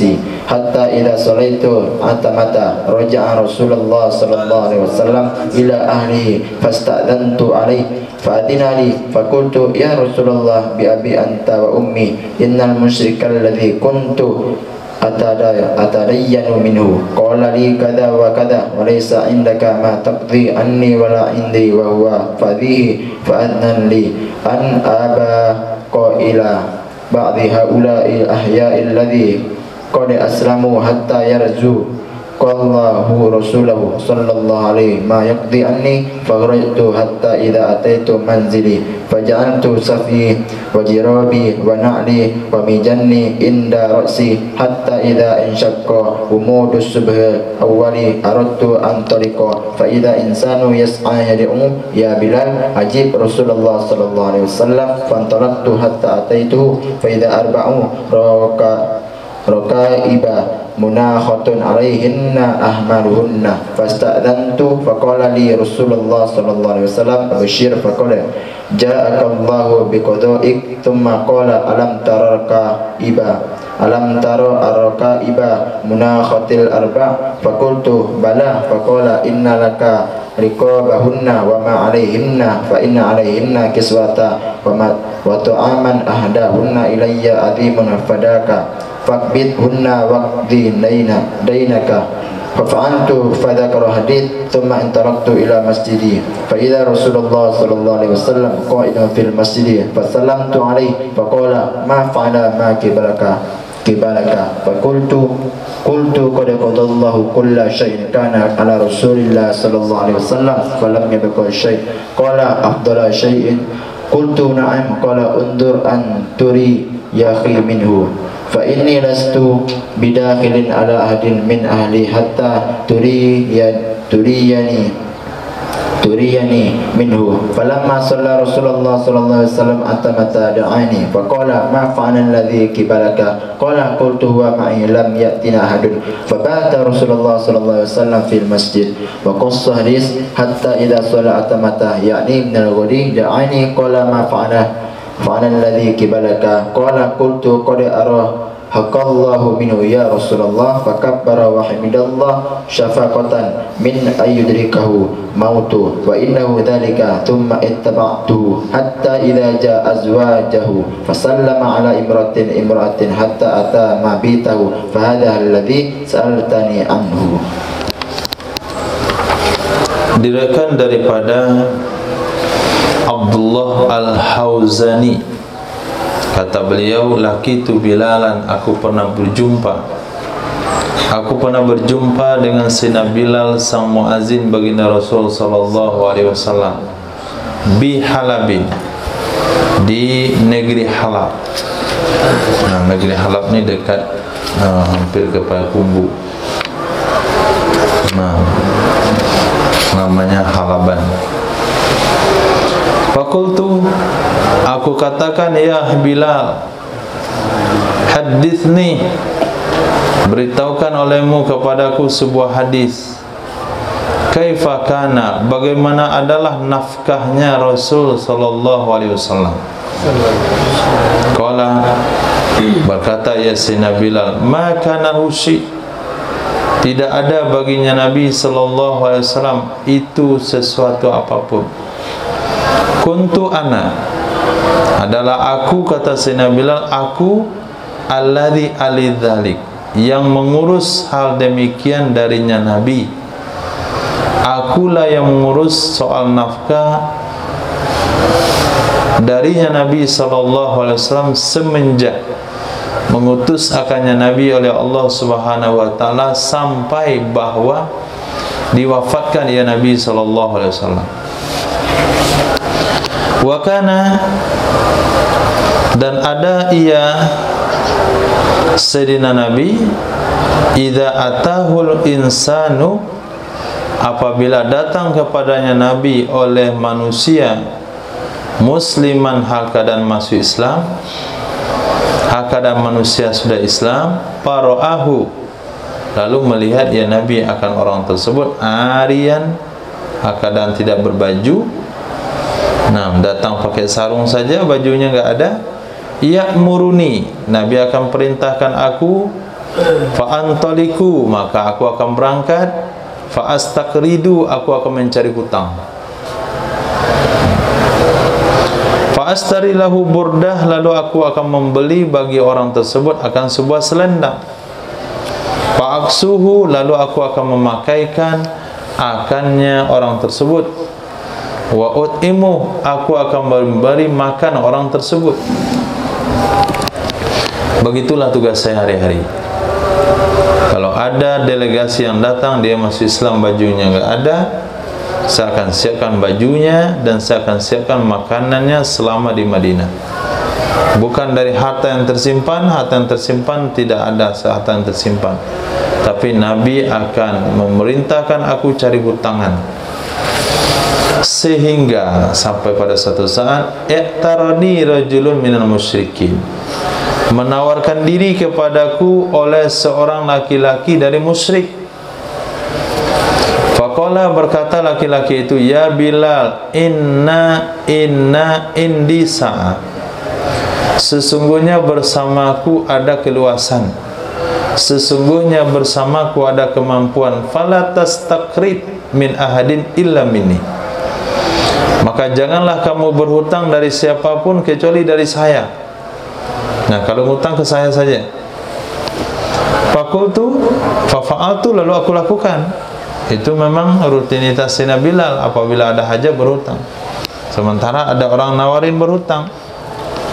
حتى إذا صليت عتمة رجع رسول الله صلى الله عليه وسلم إلى أهله فاستأذنت عليه فأذن لي فقلت يا رسول الله بأبي أنت وأمي إن المشرك الذي كنت أتدين منه قال لي كذا وكذا وليس عندك ما تقضي عني ولا عندي وهو فذيه فأذن لي أن أبا إلى بعض هؤلاء الأحياء الذي قد أسلموا حتى يرجو الله رسوله صلى الله عليه ما يقضي عني فخرجت حتى إذا أتيت منزلي فجعلت صفي وجرابي ونعلي ومجني عند رأسي حتى إذا انشق غموض الصبح أولي أردت أنطلق فإذا إنسان يسعى يدعو يا بلال أجيب رسول الله صلى الله عليه وسلم فانطلقت حتى أتيته فإذا أربع ركائب munakhatun alaihinna ahmaluhunna fasta'dhantu faqala li Rasulullah sallallahu alaihi wasallam abshir faqala ja'aka Allahu biqada'ik thumma qala alam tara araka munakhatil arba faqultu bala faqala inna laka riqabahunna wa ma alaihinna fa inna alaihinna kiswata wa tu'aman ahdahunna ilayya adhimun fadaka fakbithunna waqdi dainaka fafa'antu fadhakara hadith thumma intaraktu ila masjidi fa idza Rasulullah sallallahu alaihi wasallam qa'idun fil masjidi fa sallamtu alaihi fa qala ma fa'ala ma kibalaka fa qultu qad qadallahu kulla shay'in kana ala Rasulillah sallallahu alaihi wasallam fa lam yabqa shay' qala afdala shay'in qultu na'am qala undur an turi ya akhi minhu fa inni lastu bidakhilin ala ahadin min ahli hatta turiyani minhu falamma shalla Rasulullah sallallahu alaihi wasallam atamata da'ani faqala ma fa'ala alladhi kibalaka qala qultu huwa ma'i lam yatina ahadun fabata Rasulullah sallallahu alaihi wasallam fil masjid wa qassa hadis hatta idza shalla atamata ya'ni min al-ghadi da'ani qala ma fa'ala alladhi kibalaka qala qultu qad haqqallahu minhu ya Rasulullah fakabbara wa hamidallah syafaqatan min ayyudrikahu mautu wa innahu dhalika thumma ittaba'tuhu hatta idza ja'a azwajahu fasallama ala imra'atin hatta ata mabitahu fa hadha alladhi sa'altani anhu. Diriwayatkan daripada Abdullah Al-Hauzani, kata beliau, laqitu Bilalan, aku pernah berjumpa dengan Sayyidina Bilal sang muazin baginda Rasul sallallahu alaihi wasallam bi Halabin, di negeri Halab. Nah, negeri Halab ni dekat hampir ke Payakumbuh. Nah, namanya Halaban. Fakultu, aku katakan, ya Bilal, hadithni, beritahukan olehmu kepadaku sebuah hadis. Kaifa kana, bagaimana adalah nafkahnya Rasul sallallahu alaihi wasallam. Qala, berkata ya Sayyidina Bilal, ma kana usi, tidak ada baginya Nabi sallallahu alaihi wasallam itu sesuatu apapun. Kuntu ana, adalah aku, kata Sayyidina Bilal, aku alladhi alidzalik, yang mengurus hal demikian darinya Nabi. Akulah yang mengurus soal nafkah darinya Nabi sallallahu alaihi wasallam semenjak mengutus akannya Nabi oleh Allah Subhanahu wa taala sampai bahwa diwafatkan ya Nabi sallallahu alaihi wasallam. Wa kana, dan ada ia Sayyidina Nabi, idza atahul insanu, apabila datang kepadanya Nabi oleh manusia musliman hal keadaan masuk Islam, hal keadaan manusia sudah Islam, para'ahu, lalu melihat ya Nabi akan orang tersebut arian, hal keadaan tidak berbaju. Nah, datang pakai sarung saja, bajunya enggak ada. Ya'muruni, Nabi akan perintahkan aku, fa'antaliku, maka aku akan berangkat, fa'astakridu, aku akan mencari hutang, fa'astari lahu burdah, lalu aku akan membeli bagi orang tersebut akan sebuah selendang, fa'aksuhu, lalu aku akan memakaikan akannya orang tersebut, wa ut'imu, aku akan memberi makan orang tersebut. Begitulah tugas saya hari-hari. Kalau ada delegasi yang datang, dia masuk Islam, bajunya enggak ada, saya akan siapkan bajunya dan saya akan siapkan makanannya selama di Madinah. Bukan dari harta yang tersimpan tidak ada harta yang tersimpan, tapi Nabi akan memerintahkan aku cari hutangan, sehingga sampai pada suatu saat i'tarani rajulun minal musyrikin, menawarkan diri kepadaku oleh seorang laki-laki dari musyrik. Faqala, berkata laki-laki itu, ya Bilal, inna indi sa'a, sesungguhnya bersamaku ada keluasan, sesungguhnya bersamaku ada kemampuan. Fala tastaqrid min ahadin illa minni, maka janganlah kamu berhutang dari siapapun kecuali dari saya. Nah, kalau hutang ke saya saja. Fakultu fafa'altu, lalu aku lakukan. Itu memang rutinitas Sayyidina Bilal apabila ada hajat berhutang. Sementara ada orang nawarin berhutang,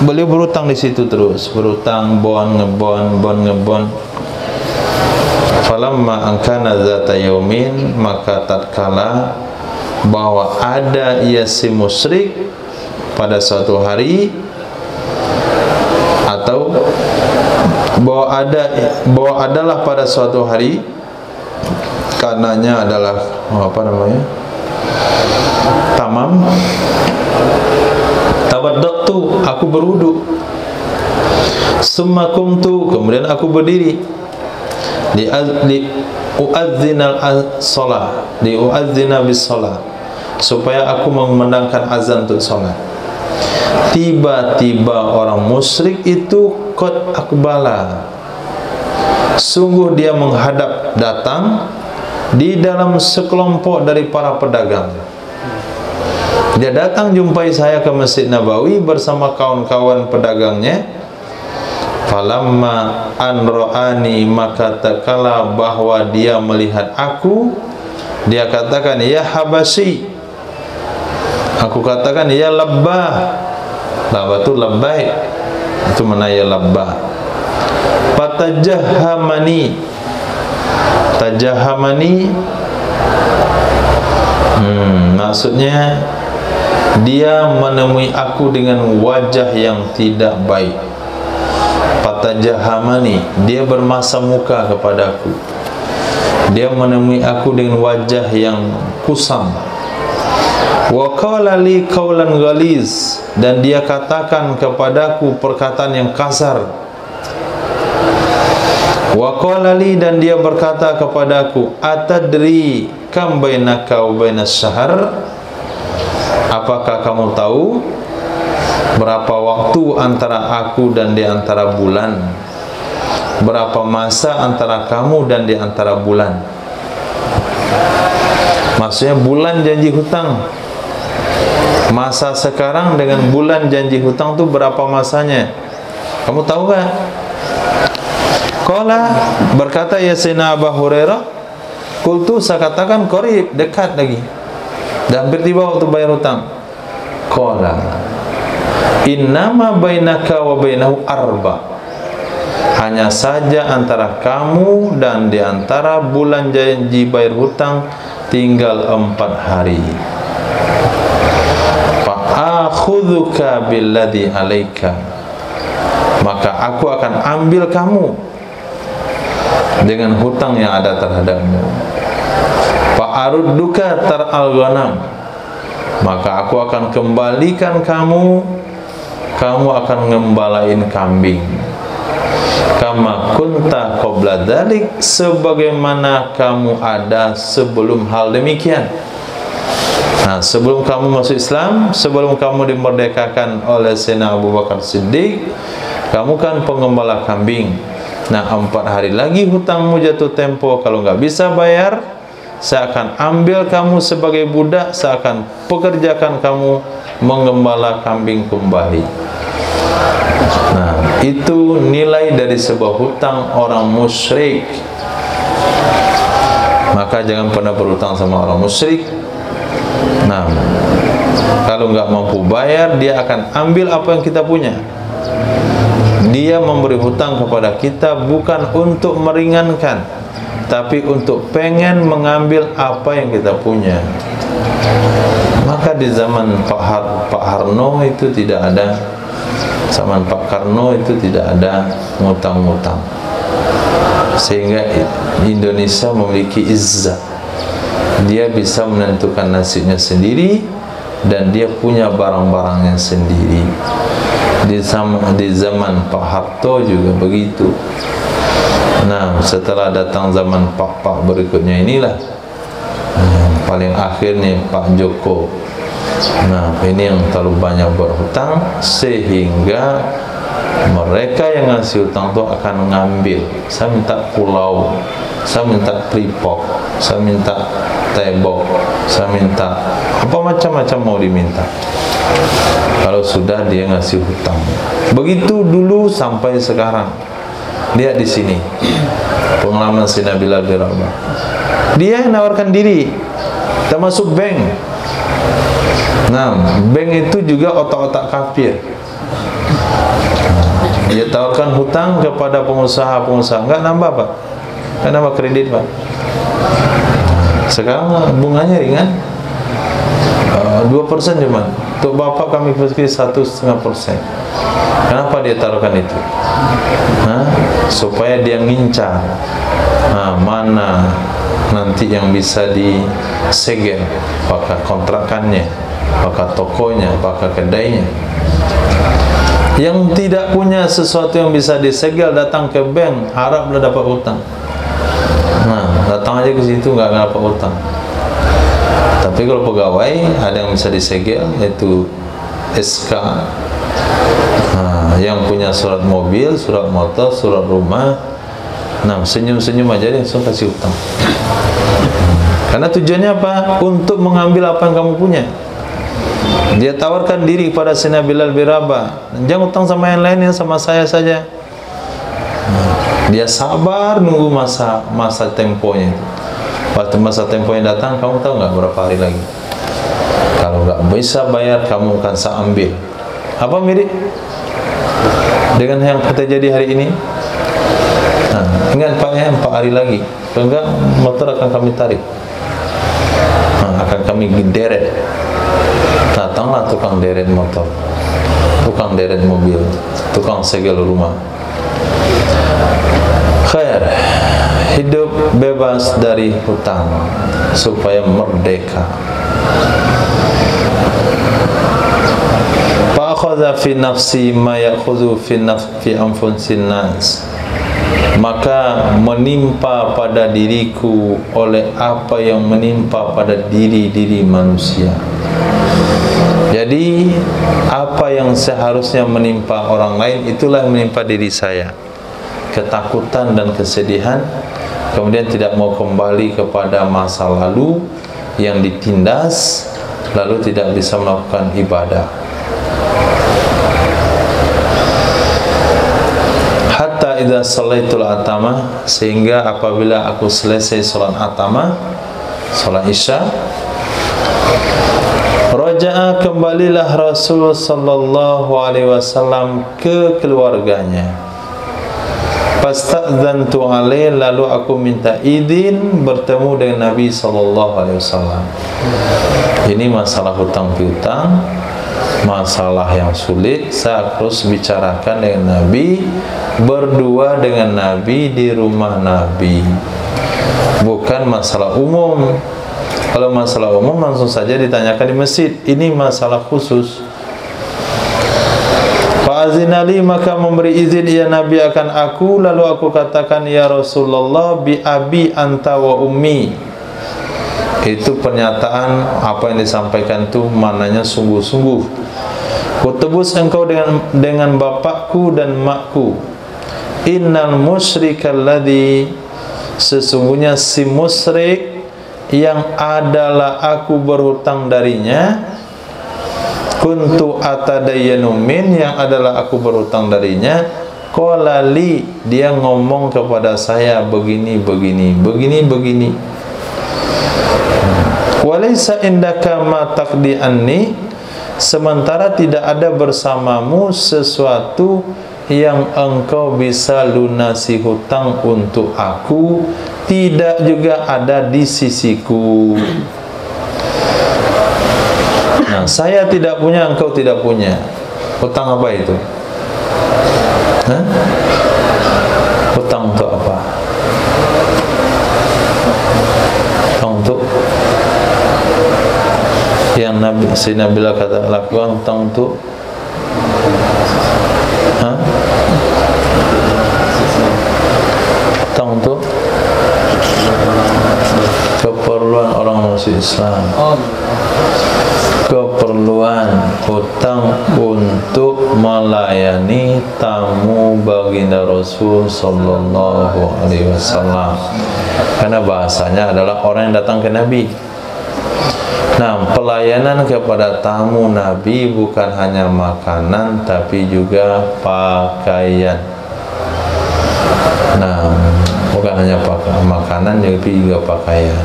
beliau berhutang di situ terus, berhutang, bon ngebon. Falamma angkana zata yaumin, maka tatkala bahwa ada ia si musyrik pada suatu hari, atau bahwa adalah pada suatu hari, karenanya adalah tamam, tawaddatu, aku berwudu, summa qumtu, kemudian aku berdiri, li uadzzinal shalah, li uadzdzina bis shalah, supaya aku memandangkan azan untuk salat. Tiba-tiba orang musyrik itu qad aqbala, sungguh dia menghadap datang di dalam sekelompok dari para pedagang. Dia datang jumpai saya ke Masjid Nabawi bersama kawan-kawan pedagangnya. Falamma an ra'ani, maka tatkala bahwa dia melihat aku, dia katakan, ya Habasyi. Aku katakan, ya Labbah. Labbah itu labbaik, itu mana ya Labbah. Fatajahhamani, tajahamani, maksudnya dia menemui aku dengan wajah yang tidak baik. Fatajahamani, dia bermasa muka kepadaku, dia menemui aku dengan wajah yang kusam. Wa qala li qawlan ghaliz, dan dia katakan kepadaku perkataan yang kasar. Wa qala li, dan dia berkata kepadaku, atadri kam bainaka wa bainas syahr, apakah kamu tahu berapa waktu antara aku dan di antara bulan? Berapa masa antara kamu dan di antara bulan? Maksudnya bulan janji hutang. Masa sekarang dengan bulan janji hutang itu berapa masanya? Kamu tahu gak? Qala, berkata ya Sayyidina Abu Hurairah, qultu, saya katakan, qarib, dekat lagi, dah hampir tiba waktu bayar hutang. Qala, innama bainaka wa bainahu arba, hanya saja antara kamu dan di antara bulan janji bayar hutang tinggal 4 hari. Fa akhudhuka billadhi alaika, maka aku akan ambil kamu dengan hutang yang ada terhadapmu. Fa arudduka tar'al ghanam, maka aku akan kembalikan kamu akan ngembalain kambing. Kama kunta qabla dzalik, sebagaimana kamu ada sebelum hal demikian. Nah, sebelum kamu masuk Islam, sebelum kamu dimerdekakan oleh Sayyidina Abu Bakar Siddiq, kamu kan pengembala kambing. Nah, 4 hari lagi hutangmu jatuh tempo, kalau nggak bisa bayar, saya akan ambil kamu sebagai budak, saya akan pekerjakan kamu mengembala kambing kembali. Nah, itu nilai dari sebuah hutang orang musyrik. Maka jangan pernah berhutang sama orang musyrik. Nah, kalau nggak mampu bayar, dia akan ambil apa yang kita punya. Dia memberi hutang kepada kita bukan untuk meringankan, tapi untuk pengen mengambil apa yang kita punya. Maka di zaman Pak Harno itu tidak ada, zaman Pak Karno itu tidak ada ngutang-ngutang, sehingga Indonesia memiliki izzah. Dia bisa menentukan nasibnya sendiri dan dia punya barang-barangnya sendiri. Di zaman Pak Harto juga begitu. Nah, setelah datang zaman Pak berikutnya inilah paling akhirnya Pak Joko. Nah, ini yang terlalu banyak berhutang sehingga mereka yang ngasih hutang itu akan mengambil. Saya minta pulau, saya minta Freeport, saya minta Tebok, saya minta apa macam-macam mau diminta. Kalau sudah dia ngasih hutang. Begitu dulu sampai sekarang. Lihat di sini pengalaman si Nabila bin Rabah. Dia menawarkan diri, termasuk bank. Nah, bank itu juga otak-otak kafir. Dia tawarkan hutang kepada pengusaha-pengusaha, enggak nambah Pak, enggak nambah kredit Pak. Sekarang bunganya ringan, 2% cuma. Untuk bapak kami kasih 1,5%. Kenapa dia taruhkan itu? Supaya dia ngincar mana nanti yang bisa disegel, apakah kontrakannya, apakah tokonya, apakah kedainya. Yang tidak punya sesuatu yang bisa disegel datang ke bank, harap dia dapat hutang. Nah, datang aja ke situ nggak dapat hutang. Tapi kalau pegawai ada yang bisa disegel, yaitu SK, yang punya surat mobil, surat motor, surat rumah. Nah, senyum-senyum aja dia langsung kasih hutang. Karena tujuannya apa? Untuk mengambil apa yang kamu punya. Dia tawarkan diri kepada Sayyidina Bilal bin Rabah, jangan hutang sama yang lain, sama saya saja. Dia sabar nunggu masa temponya. Waktu masa temponya datang, kamu tahu nggak berapa hari lagi? Kalau nggak bisa bayar, kamu akan saya ambil. Apa mirip dengan yang terjadi hari ini? Nah, ingat Pak ya, 4 hari lagi. Kalau enggak, motor akan kami tarik. Akan kami deret. Datanglah tukang deret motor, tukang deret mobil, tukang segel rumah. Khair, hidup bebas dari hutang supaya merdeka. Fa akhadha fi nafsi ma ya'khudhu fi anfusin nas. Maka menimpa pada diriku oleh apa yang menimpa pada diri-diri manusia. Jadi apa yang seharusnya menimpa orang lain, itulah yang menimpa diri saya. Ketakutan dan kesedihan, kemudian tidak mau kembali kepada masa lalu yang ditindas, lalu tidak bisa melakukan ibadah. Hatta idza sallaitul atama, sehingga apabila aku selesai salat atama, salat Isya, raja'a, kembalilah Rasul sallallahu alaihi wasallam ke keluarganya. Fasta'dzantu alaihi, lalu aku minta izin bertemu dengan Nabi sallallahu alaihi wasallam. Ini masalah hutang piutang, masalah yang sulit. Saya harus bicarakan dengan Nabi, berdua dengan Nabi di rumah Nabi. Bukan masalah umum. Kalau masalah umum langsung saja ditanyakan di masjid. Ini masalah khusus. Fa'azinali, maka memberi izin ya Nabi akan aku. Lalu aku katakan, ya Rasulullah, bi abi anta wa ummi. Itu pernyataan apa yang disampaikan itu maknanya sungguh-sungguh. Ku tebus engkau dengan bapakku dan makku. Innal musyrikal ladzi, sesungguhnya si musyrik yang adalah aku berhutang darinya, kuntu atadayyanu min, yang adalah aku berhutang darinya, qala li, dia ngomong kepada saya begini walaysa indaka ma taqdi anni, sementara tidak ada bersamamu sesuatu yang engkau bisa lunasi hutang untuk aku, tidak juga ada di sisiku. Nah, saya tidak punya, engkau tidak punya. Hutang apa itu? Hutang untuk apa? Hutang untuk yang Nabi Sayyidina Bilal kata lakukan, hutang untuk Islam. Keperluan hutang untuk melayani tamu baginda Rasul sallallahu alaihi wasallam. Karena bahasanya adalah orang yang datang ke Nabi. Nah, pelayanan kepada tamu Nabi bukan hanya makanan tapi juga pakaian. Nah, bukan hanya makanan tapi juga pakaian.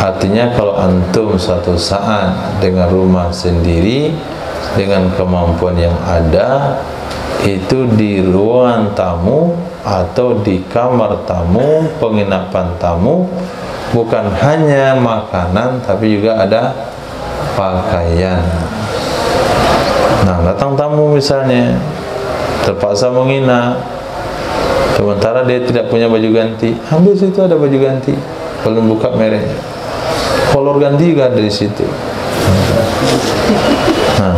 Artinya kalau antum suatu saat dengan rumah sendiri, dengan kemampuan yang ada, itu di ruang tamu atau di kamar tamu, penginapan tamu, bukan hanya makanan tapi juga ada pakaian. Nah, datang tamu misalnya terpaksa menginap, sementara dia tidak punya baju ganti, ambil situ ada baju ganti, belum buka mereknya, kolor ganti juga dari situ. Nah,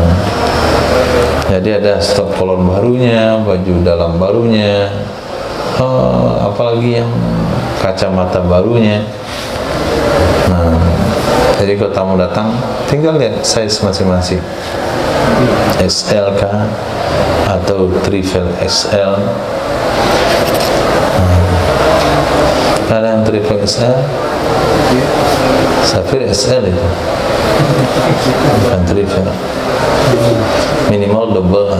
jadi ada stok kolor barunya, baju dalam barunya, apalagi yang kacamata barunya. Nah, jadi kalau tamu datang, tinggal lihat size masing-masing, XL kah atau triple XL. Ada yang triple XL, Safir XL itu, bukan triple, minimal double.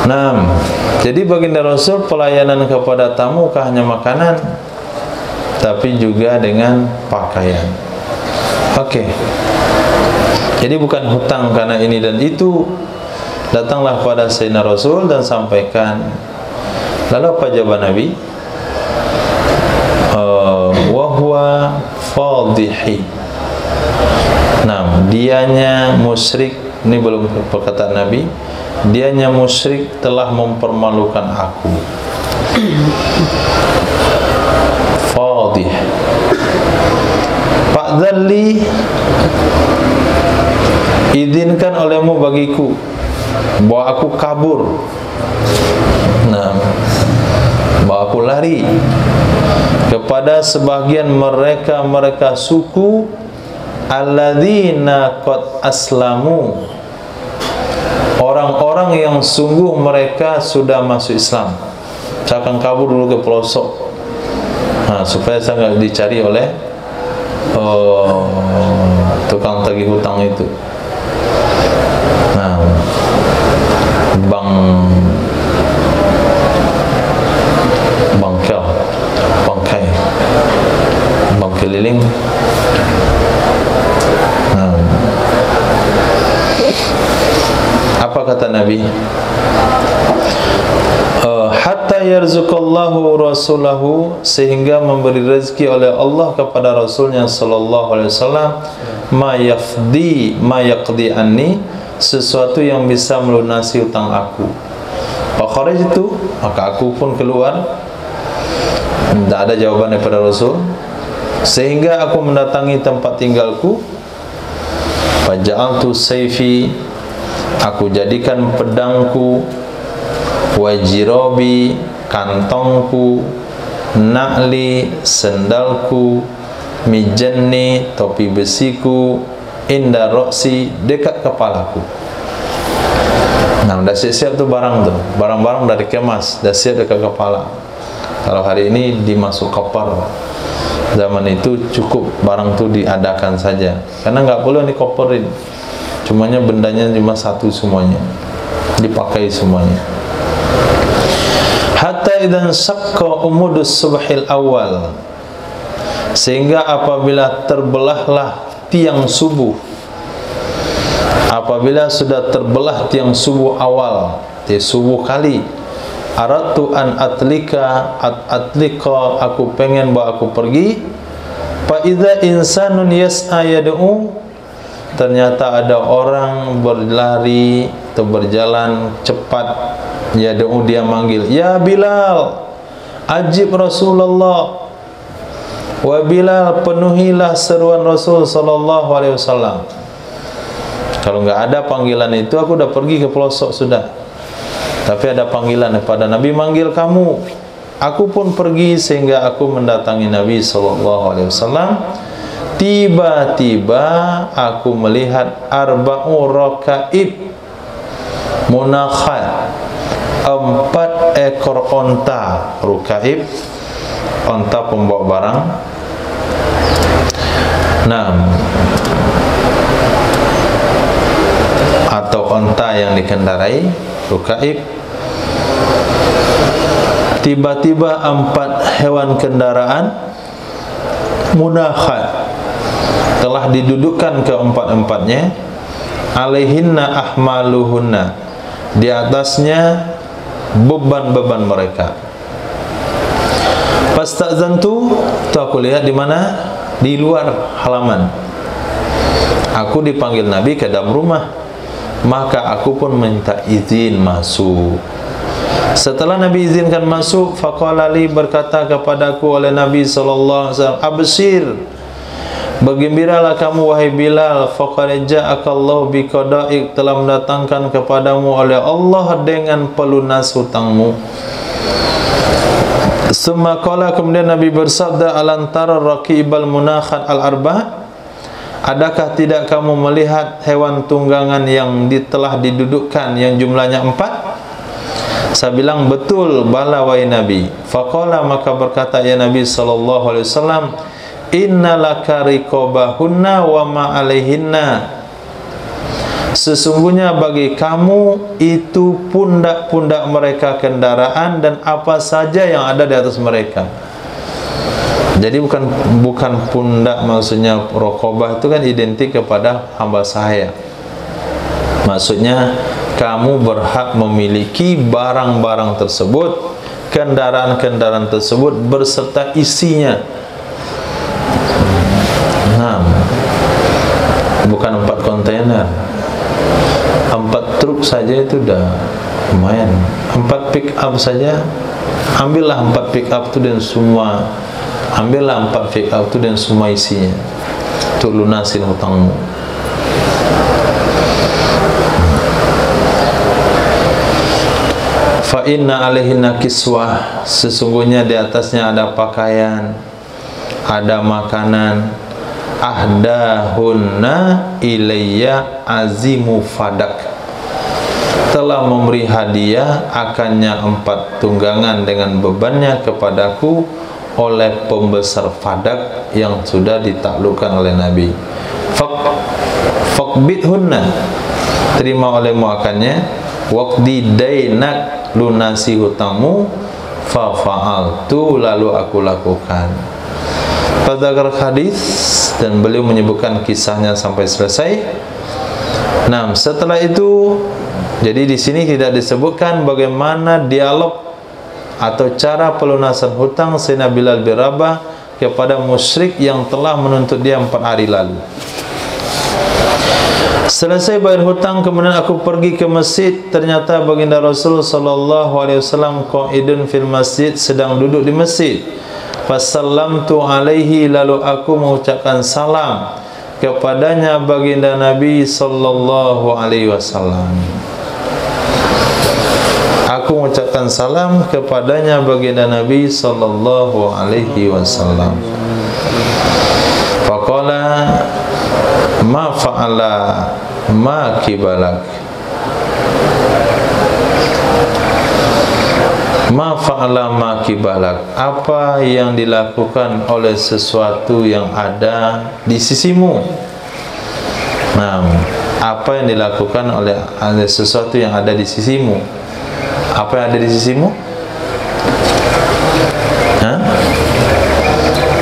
Nah, jadi baginda Rasul pelayanan kepada tamu bukan hanya makanan tapi juga dengan pakaian. Oke. Jadi bukan hutang karena ini dan itu. Datanglah pada Sayyidina Rasul dan sampaikan. Lalu apa jawaban Nabi? Wahwa fadhihi. Nah, dianya musyrik, ini belum perkataan Nabi. Dianya musyrik telah mempermalukan aku. Fadhih. Fa'dhalli, izinkan olehmu bagiku bahwa aku kabur. Nah, bahwa aku lari kepada sebagian mereka suku alladzina qad aslamu, orang-orang yang sungguh mereka sudah masuk Islam. Saya akan kabur dulu ke pelosok, nah, supaya saya nggak dicari oleh tukang tagih hutang itu. Nah, bang keliling. Nah, apa kata Nabi? Hatta yarzuqallahu rasulahu, sehingga memberi rezeki oleh Allah kepada Rasulnya sallallahu alaihi wasallam, ma yaqdi anni, sesuatu yang bisa melunasi hutang aku. Fakharajtu, maka aku pun keluar. Tidak ada jawaban daripada Rasul, sehingga aku mendatangi tempat tinggalku. Faja'altu sayfi, aku jadikan pedangku, wajirabi, kantongku, na'li, sendalku, mijanni, topi besiku, inda roksi, dekat kepalaku. Nah, udah siap-siap tuh barang tuh, barang-barang dari kemas, udah siap dekat kepala. Kalau hari ini dimasuk koper, zaman itu cukup barang tuh diadakan saja, karena nggak boleh dikoperin, cumanya bendanya cuma satu semuanya, dipakai semuanya. Hatta idan syaqqa umudus subhil awal, sehingga apabila terbelahlah tiang subuh, apabila sudah terbelah tiang subuh awal, tiang subuh kali, aratu an atlika aku pengen bawa aku pergi. Fa idza insanun yas'a yad'u, ternyata ada orang berlari atau berjalan cepat, yad'u, dia manggil, ya Bilal, ajib Rasulullah. Wa Bilal, penuhilah seruan Rasul sallallahu alaihi wasallam. Kalau nggak ada panggilan itu, aku udah pergi ke pelosok sudah. Tapi ada panggilan kepada Nabi, manggil kamu. Aku pun pergi sehingga aku mendatangi Nabi SAW. Tiba-tiba aku melihat arba'u rakaib munakhat, 4 ekor onta. Rukaib, onta pembawa barang. 6 atau onta yang dikendarai, rukaib. Tiba-tiba 4 hewan kendaraan munakhat telah didudukkan keempat-empatnya, alaihinna ahmaluhunna, di atasnya beban-beban mereka. Fastazantu, tu aku lihat di mana? Di luar halaman. Aku dipanggil Nabi ke dalam rumah, maka aku pun minta izin masuk. Setelah Nabi izinkan masuk, faqala li, berkata kepadaku oleh Nabi SAW, abshir, bergembiralah kamu wahai Bilal, faqad ja'akallahu biqada'ik, telah mendatangkan kepadamu oleh Allah dengan pelunas hutangmu. Summa qala, kemudian Nabi bersabda, alantara raqibal munakhat al-arba', adakah tidak kamu melihat hewan tunggangan yang telah didudukkan yang jumlahnya 4? Saya bilang, betul, bala wahai Nabi. Faqala, maka berkata ya Nabi SAW, innalaka riqabahunna wa ma alaihinna, sesungguhnya bagi kamu itu pundak-pundak mereka kendaraan dan apa saja yang ada di atas mereka. Jadi bukan pundak, maksudnya raqabah itu kan identik kepada hamba sahaya. Maksudnya kamu berhak memiliki barang-barang tersebut, kendaraan-kendaraan tersebut berserta isinya. Bukan 4 kontainer, 4 truk saja itu dah lumayan. 4 pick up saja, ambillah 4 pick up itu dan semua, ambillah 4 pick up itu dan semua isinya untuk lunasin hutangmu. Fa inna alaihinna kiswah, sesungguhnya di atasnya ada pakaian, ada makanan. Ahdahunna ilayya azimu fadak, telah memberi hadiah akannya 4 tunggangan dengan bebannya kepadaku oleh pembesar Fadak yang sudah ditaklukkan oleh Nabi. Faqbidhunna, terima olehmu akannya, waqdi dainak, lunasi hutangmu, fa fa'altu, lalu aku lakukan. Pada hadis, dan beliau menyebutkan kisahnya sampai selesai. Nah, setelah itu, jadi di sini tidak disebutkan bagaimana dialog atau cara pelunasan hutang Sayyidina Bilal bin Rabah kepada musyrik yang telah menuntut dia 4 hari lalu. Selesai bayar hutang, kemudian aku pergi ke masjid. Ternyata baginda Rasul SAW qaidun fil masjid, sedang duduk di masjid. Fassallamtu alaihi, lalu aku mengucapkan salam kepadanya baginda Nabi sallallahu alaihi wasallam. Aku mengucapkan salam kepadanya baginda Nabi sallallahu alaihi wasallam. Faqala ma fa'ala ma kibalak, ma fa'ala ma kibalak, apa yang dilakukan oleh sesuatu yang ada di sisimu. Nah, apa yang dilakukan oleh sesuatu yang ada di sisimu? Apa yang ada di sisimu?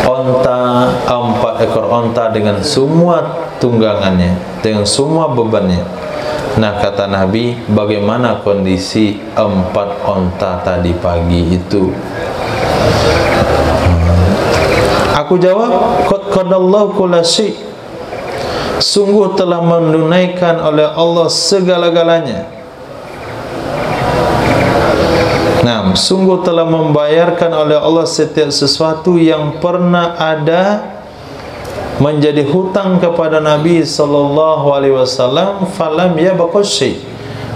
Onta, 4 ekor onta dengan semua tunggangannya, dengan semua bebannya. Nah, kata Nabi, bagaimana kondisi 4 onta tadi pagi itu? Aku jawab, qad qadallahu kulla syai', sungguh telah menunaikan oleh Allah segala-galanya. Nah, sungguh telah membayarkan oleh Allah setiap sesuatu yang pernah ada menjadi hutang kepada Nabi sallallahu alaihi wasallam. Falam yabqa syai',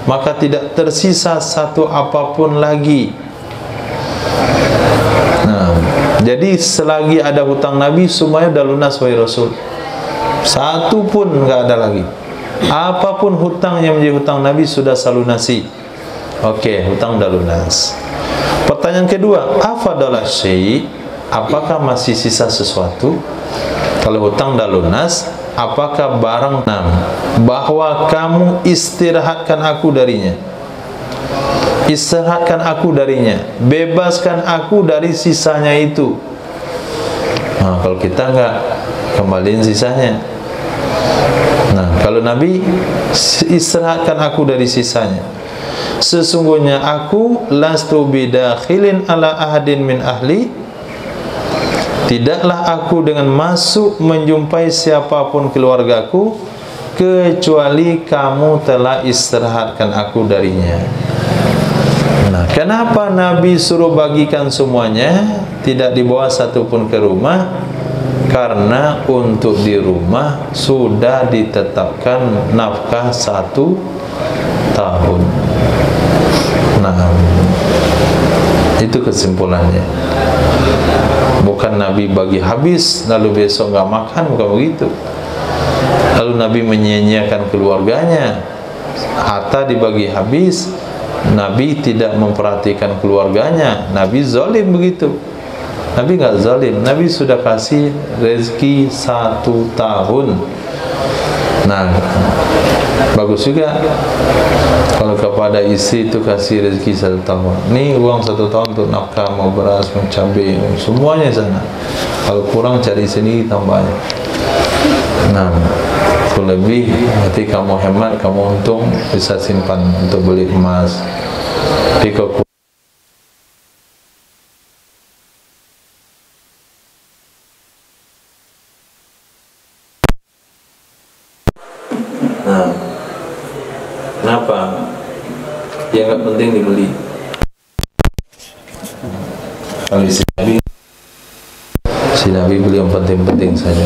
maka tidak tersisa satu apapun lagi. Jadi selagi ada hutang Nabi, semuanya dah lunas wahai Rasul. Satu pun enggak ada lagi. Apapun hutang yang menjadi hutang Nabi sudah salunasi. Okey, hutang dah lunas. Pertanyaan kedua, afadalah syai', apakah masih sisa sesuatu? Kalau hutang dah lunas, apakah barang bahwa kamu istirahatkan aku darinya? Istirahatkan aku darinya, bebaskan aku dari sisanya itu. Nah, kalau kita enggak, kembaliin sisanya. Nah, kalau Nabi, istirahatkan aku dari sisanya. Sesungguhnya aku lastu bidakhilin ala ahadin min ahli, tidaklah aku dengan masuk menjumpai siapapun keluargaku kecuali kamu telah istirahatkan aku darinya. Nah, kenapa Nabi suruh bagikan semuanya, tidak dibawa satu pun ke rumah? Karena untuk di rumah sudah ditetapkan nafkah 1 tahun. Nah, itu kesimpulannya. Bukan Nabi bagi habis lalu besok enggak makan, bukan begitu. Lalu Nabi menyia-nyiakan keluarganya, harta dibagi habis, Nabi tidak memperhatikan keluarganya. Nabi zalim begitu. Nabi enggak zalim. Nabi sudah kasih rezeki 1 tahun. Nah, bagus juga kalau kepada istri itu kasih rezeki 1 tahun. Ini uang 1 tahun untuk nafkah, mau beras, mau cabai, semuanya sana. Kalau kurang cari sini tambahnya. Nah, kalau lebih nanti kamu hemat, kamu untung, bisa simpan untuk beli emas. Tapi kalau kenapa? Yang enggak penting dibeli. Kalau si Nabi beli yang penting-penting saja.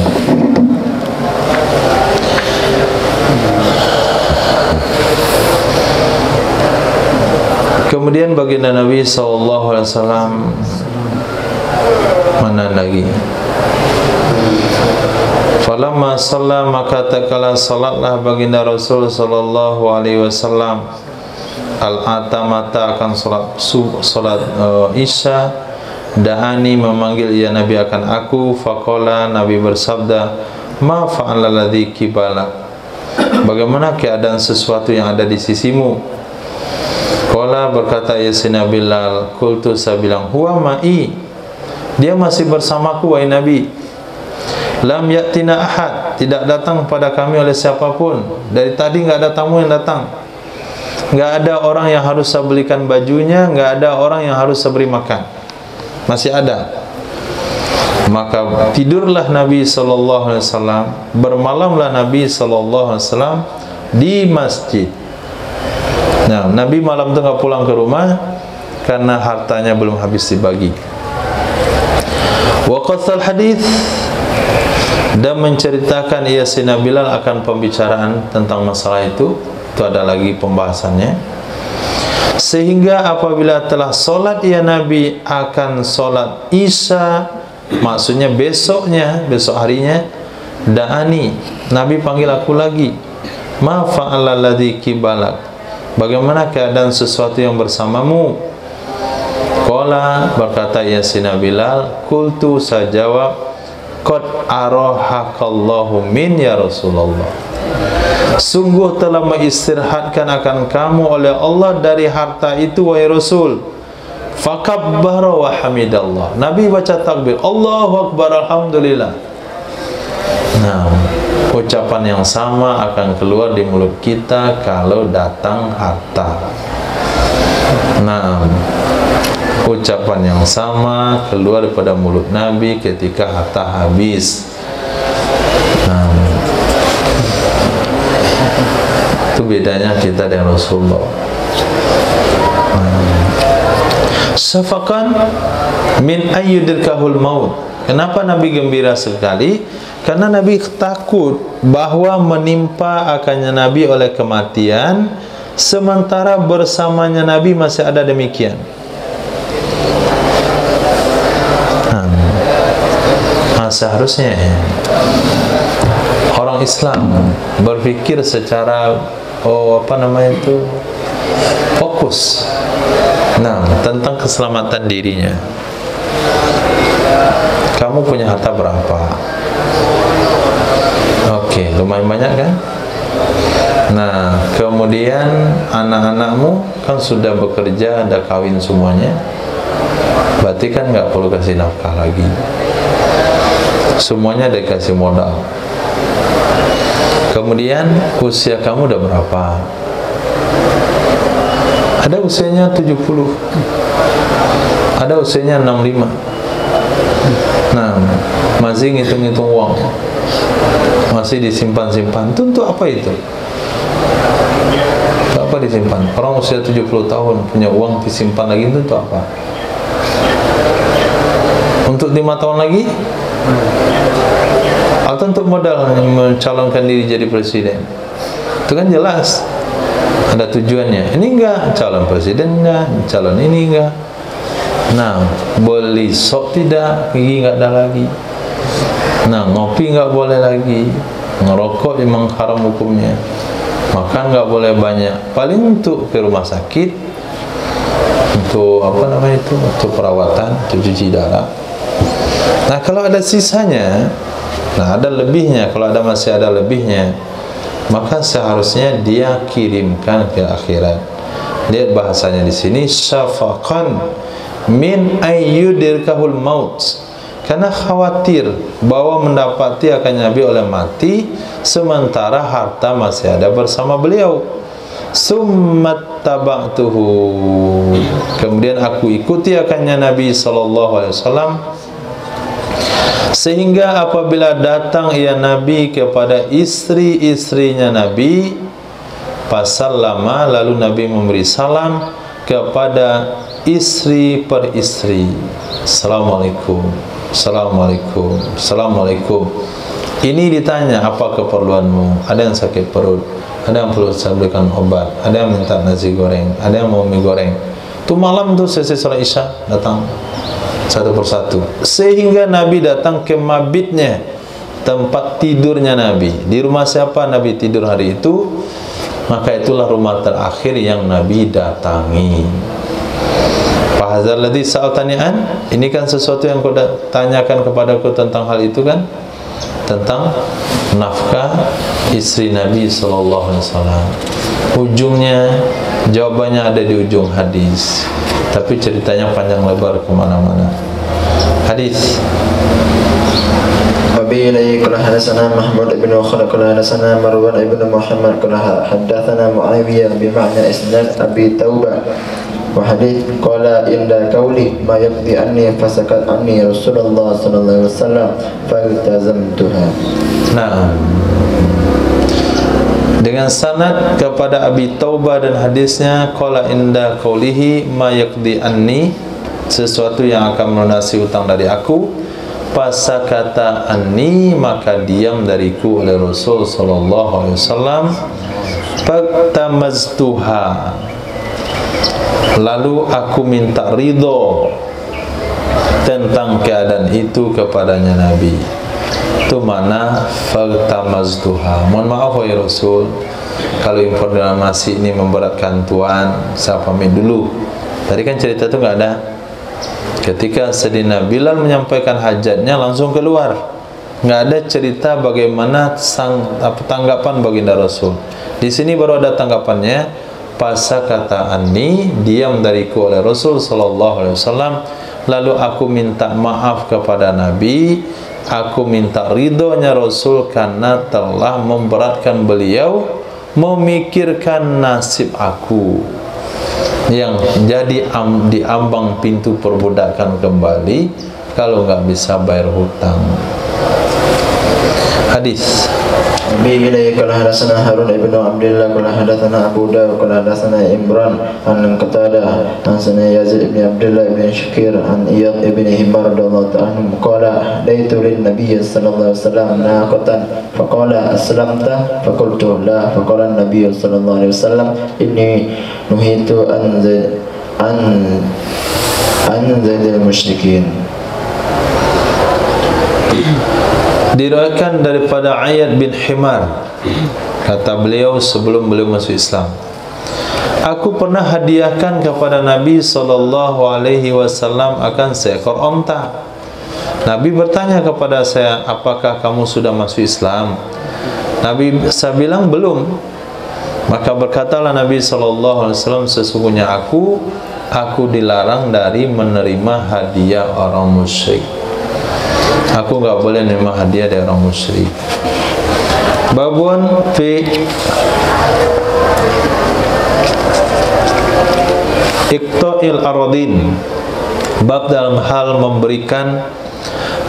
Kemudian baginda Nabi SAW mana lagi? Falamma shalla, maka takala salatlah baginda Rasul sallallahu alaihi wasallam al-atamata, akan salat Isya. Da'ani, memanggil ia Nabi akan aku. Faqala, Nabi bersabda, ma fa'ala ladzi qibala, bagaimana keadaan sesuatu yang ada di sisimu? Qala, berkata ya Sayyidina Bilal, qultu, saya bilang, huwa ma'i, dia masih bersamaku wahai Nabi. Lam yatina ahad, tidak datang pada kami oleh siapapun. Dari tadi enggak ada tamu yang datang. Enggak ada orang yang harus saya belikan bajunya, enggak ada orang yang harus saya beri makan. Masih ada. Maka tidurlah Nabi sallallahu alaihi wasallam, bermalamlah Nabi sallallahu alaihi wasallam di masjid. Nah, Nabi malam itu enggak pulang ke rumah karena hartanya belum habis dibagi. Wa qassal hadits, dan menceritakan ia Sayyidina Bilal akan pembicaraan tentang masalah itu ada lagi pembahasannya. Sehingga apabila telah solat ia Nabi akan solat Isya, maksudnya besoknya, besok harinya, da'ani, Nabi panggil aku lagi, ma fa'ala ladzi qibalak, bagaimana keadaan sesuatu yang bersamamu? Qala, berkata ia Sayyidina Bilal, qultu, saya jawab, qad arahakallahu min ya Rasulullah, sungguh telah mengistirahatkan akan kamu oleh Allah dari harta itu wahai Rasul. Fakabbara wa hamidallah, Nabi baca takbir, Allahu Akbar, alhamdulillah. Nah, ucapan yang sama akan keluar di mulut kita kalau datang harta. Nah, ucapan yang sama keluar daripada mulut Nabi ketika harta habis. Nah, itu bedanya kita dengan Rasulullah. Syafaqan min ayyudirkahul maut. Kenapa Nabi gembira sekali? Karena Nabi takut bahwa menimpa akannya Nabi oleh kematian, sementara bersamanya Nabi masih ada demikian. Nah, seharusnya orang Islam berpikir secara fokus. Nah, tentang keselamatan dirinya. Kamu punya harta berapa? Oke, lumayan banyak kan? Nah, kemudian anak-anakmu kan sudah bekerja, ada kawin semuanya. Berarti kan nggak perlu kasih nafkah lagi. Semuanya dikasih modal. Kemudian usia kamu udah berapa? Ada usianya 70, ada usianya 65. Nah, masih ngitung-ngitung uang, masih disimpan-simpan. Itu untuk apa itu? Untuk apa disimpan? Orang usia 70 tahun punya uang disimpan lagi, itu untuk apa? Untuk 5 tahun lagi? Atau untuk modal mencalonkan diri jadi presiden? Itu kan jelas ada tujuannya. Ini enggak, calon presiden enggak, calon ini enggak. Nah, beli sop tidak, gigi enggak ada lagi. Nah, ngopi enggak boleh lagi. Ngerokok memang haram hukumnya. Makan enggak boleh banyak. Paling untuk ke rumah sakit, untuk untuk perawatan, untuk cuci darah. Nah, kalau ada sisanya, nah ada lebihnya, kalau masih ada lebihnya, maka seharusnya dia kirimkan ke akhirat. Lihat bahasanya di sini, syafaqan min ayyudirkahul maut, karena khawatir bahwa mendapati akan Nabi oleh mati sementara harta masih ada bersama beliau. Summat taba'tuhu, kemudian aku ikuti akannya Nabi SAW, sehingga apabila datang ia Nabi kepada istri-istrinya Nabi, pasallama, lalu Nabi memberi salam kepada istri per istri. Assalamualaikum, Assalamualaikum, Assalamualaikum. Ini ditanya, apa keperluanmu? Ada yang sakit perut, ada yang perlu saya berikan obat, ada yang minta nasi goreng, ada yang mau mie goreng. Itu malam tuh selesai salat Isya, datang satu persatu, sehingga Nabi datang ke mabitnya, tempat tidurnya Nabi. Di rumah siapa Nabi tidur hari itu, maka itulah rumah terakhir yang Nabi datangi. Fahazal ladzi sa'altani an, ini kan sesuatu yang kau tanyakan kepadaku tentang hal itu kan, tentang nafkah istri Nabi SAW. Ujungnya, jawabannya ada di ujung hadis, tapi ceritanya panjang lebar kemana-mana. Hadis. Wabi ilaihi qala hadatsana Mahmud ibn Khalid qala hadatsana Marwan ibn Muhammad qala hadatsana Muawiyah bima'na isnad Abi Taubah wa hadits qala inda qauli ma yaqdi anni fasakat anni Rasulullah sallallahu alaihi wasallam faltazamtuha. Nah, dengan sanad kepada Abi Taubah dan hadisnya qala inda qaulihi ma yaqdi anni, sesuatu yang akan melunasi hutang dari aku, pasakata anni, maka diam dariku oleh Rasul sallallahu alaihi wasallam, faktamaztuha, lalu aku minta ridho tentang keadaan itu kepadanya Nabi. Itu mana faktamaztuha. Mohon maaf ya Rasul, kalau informasi ini memberatkan Tuan, saya pamit dulu. Tadi kan cerita itu nggak ada. Ketika Sayyidina Bilal menyampaikan hajatnya, langsung keluar. Nggak ada cerita bagaimana tanggapan baginda Rasul. Di sini baru ada tanggapannya, pasakata anni, diam dariku oleh Rasul sallallahu alaihi wasallam, lalu aku minta maaf kepada Nabi, aku minta ridhonya Rasul karena telah memberatkan beliau memikirkan nasib aku yang jadi di ambang pintu perbudakan kembali kalau nggak bisa bayar hutang. Hadis. Bi ilaihi qala hadatsana Harun ibn Abdullah qala hadatsana Abu Dawud qala hadatsana Imran an Qatadah an Sana Yazid ibn Abdullah ibn Shakir an Iyad ibn Himar radhiyallahu ta'ala anhu qala daitu lin nabiy sallallahu alaihi wasallam naqatan faqala aslamta faqultu la faqala an-nabiy sallallahu alaihi wasallam inni nuhitu an zaidil musyrikin. Diriwayatkan daripada Ayad bin Himar, kata beliau sebelum beliau masuk Islam, aku pernah hadiahkan kepada Nabi SAW akan seekor onta. Nabi bertanya kepada saya, apakah kamu sudah masuk Islam? Saya bilang belum. Maka berkatalah Nabi SAW, sesungguhnya aku dilarang dari menerima hadiah orang musyrik. Aku enggak boleh menerima hadiah dari orang musyrik. Babun fi iqta'il aradin, bab dalam hal memberikan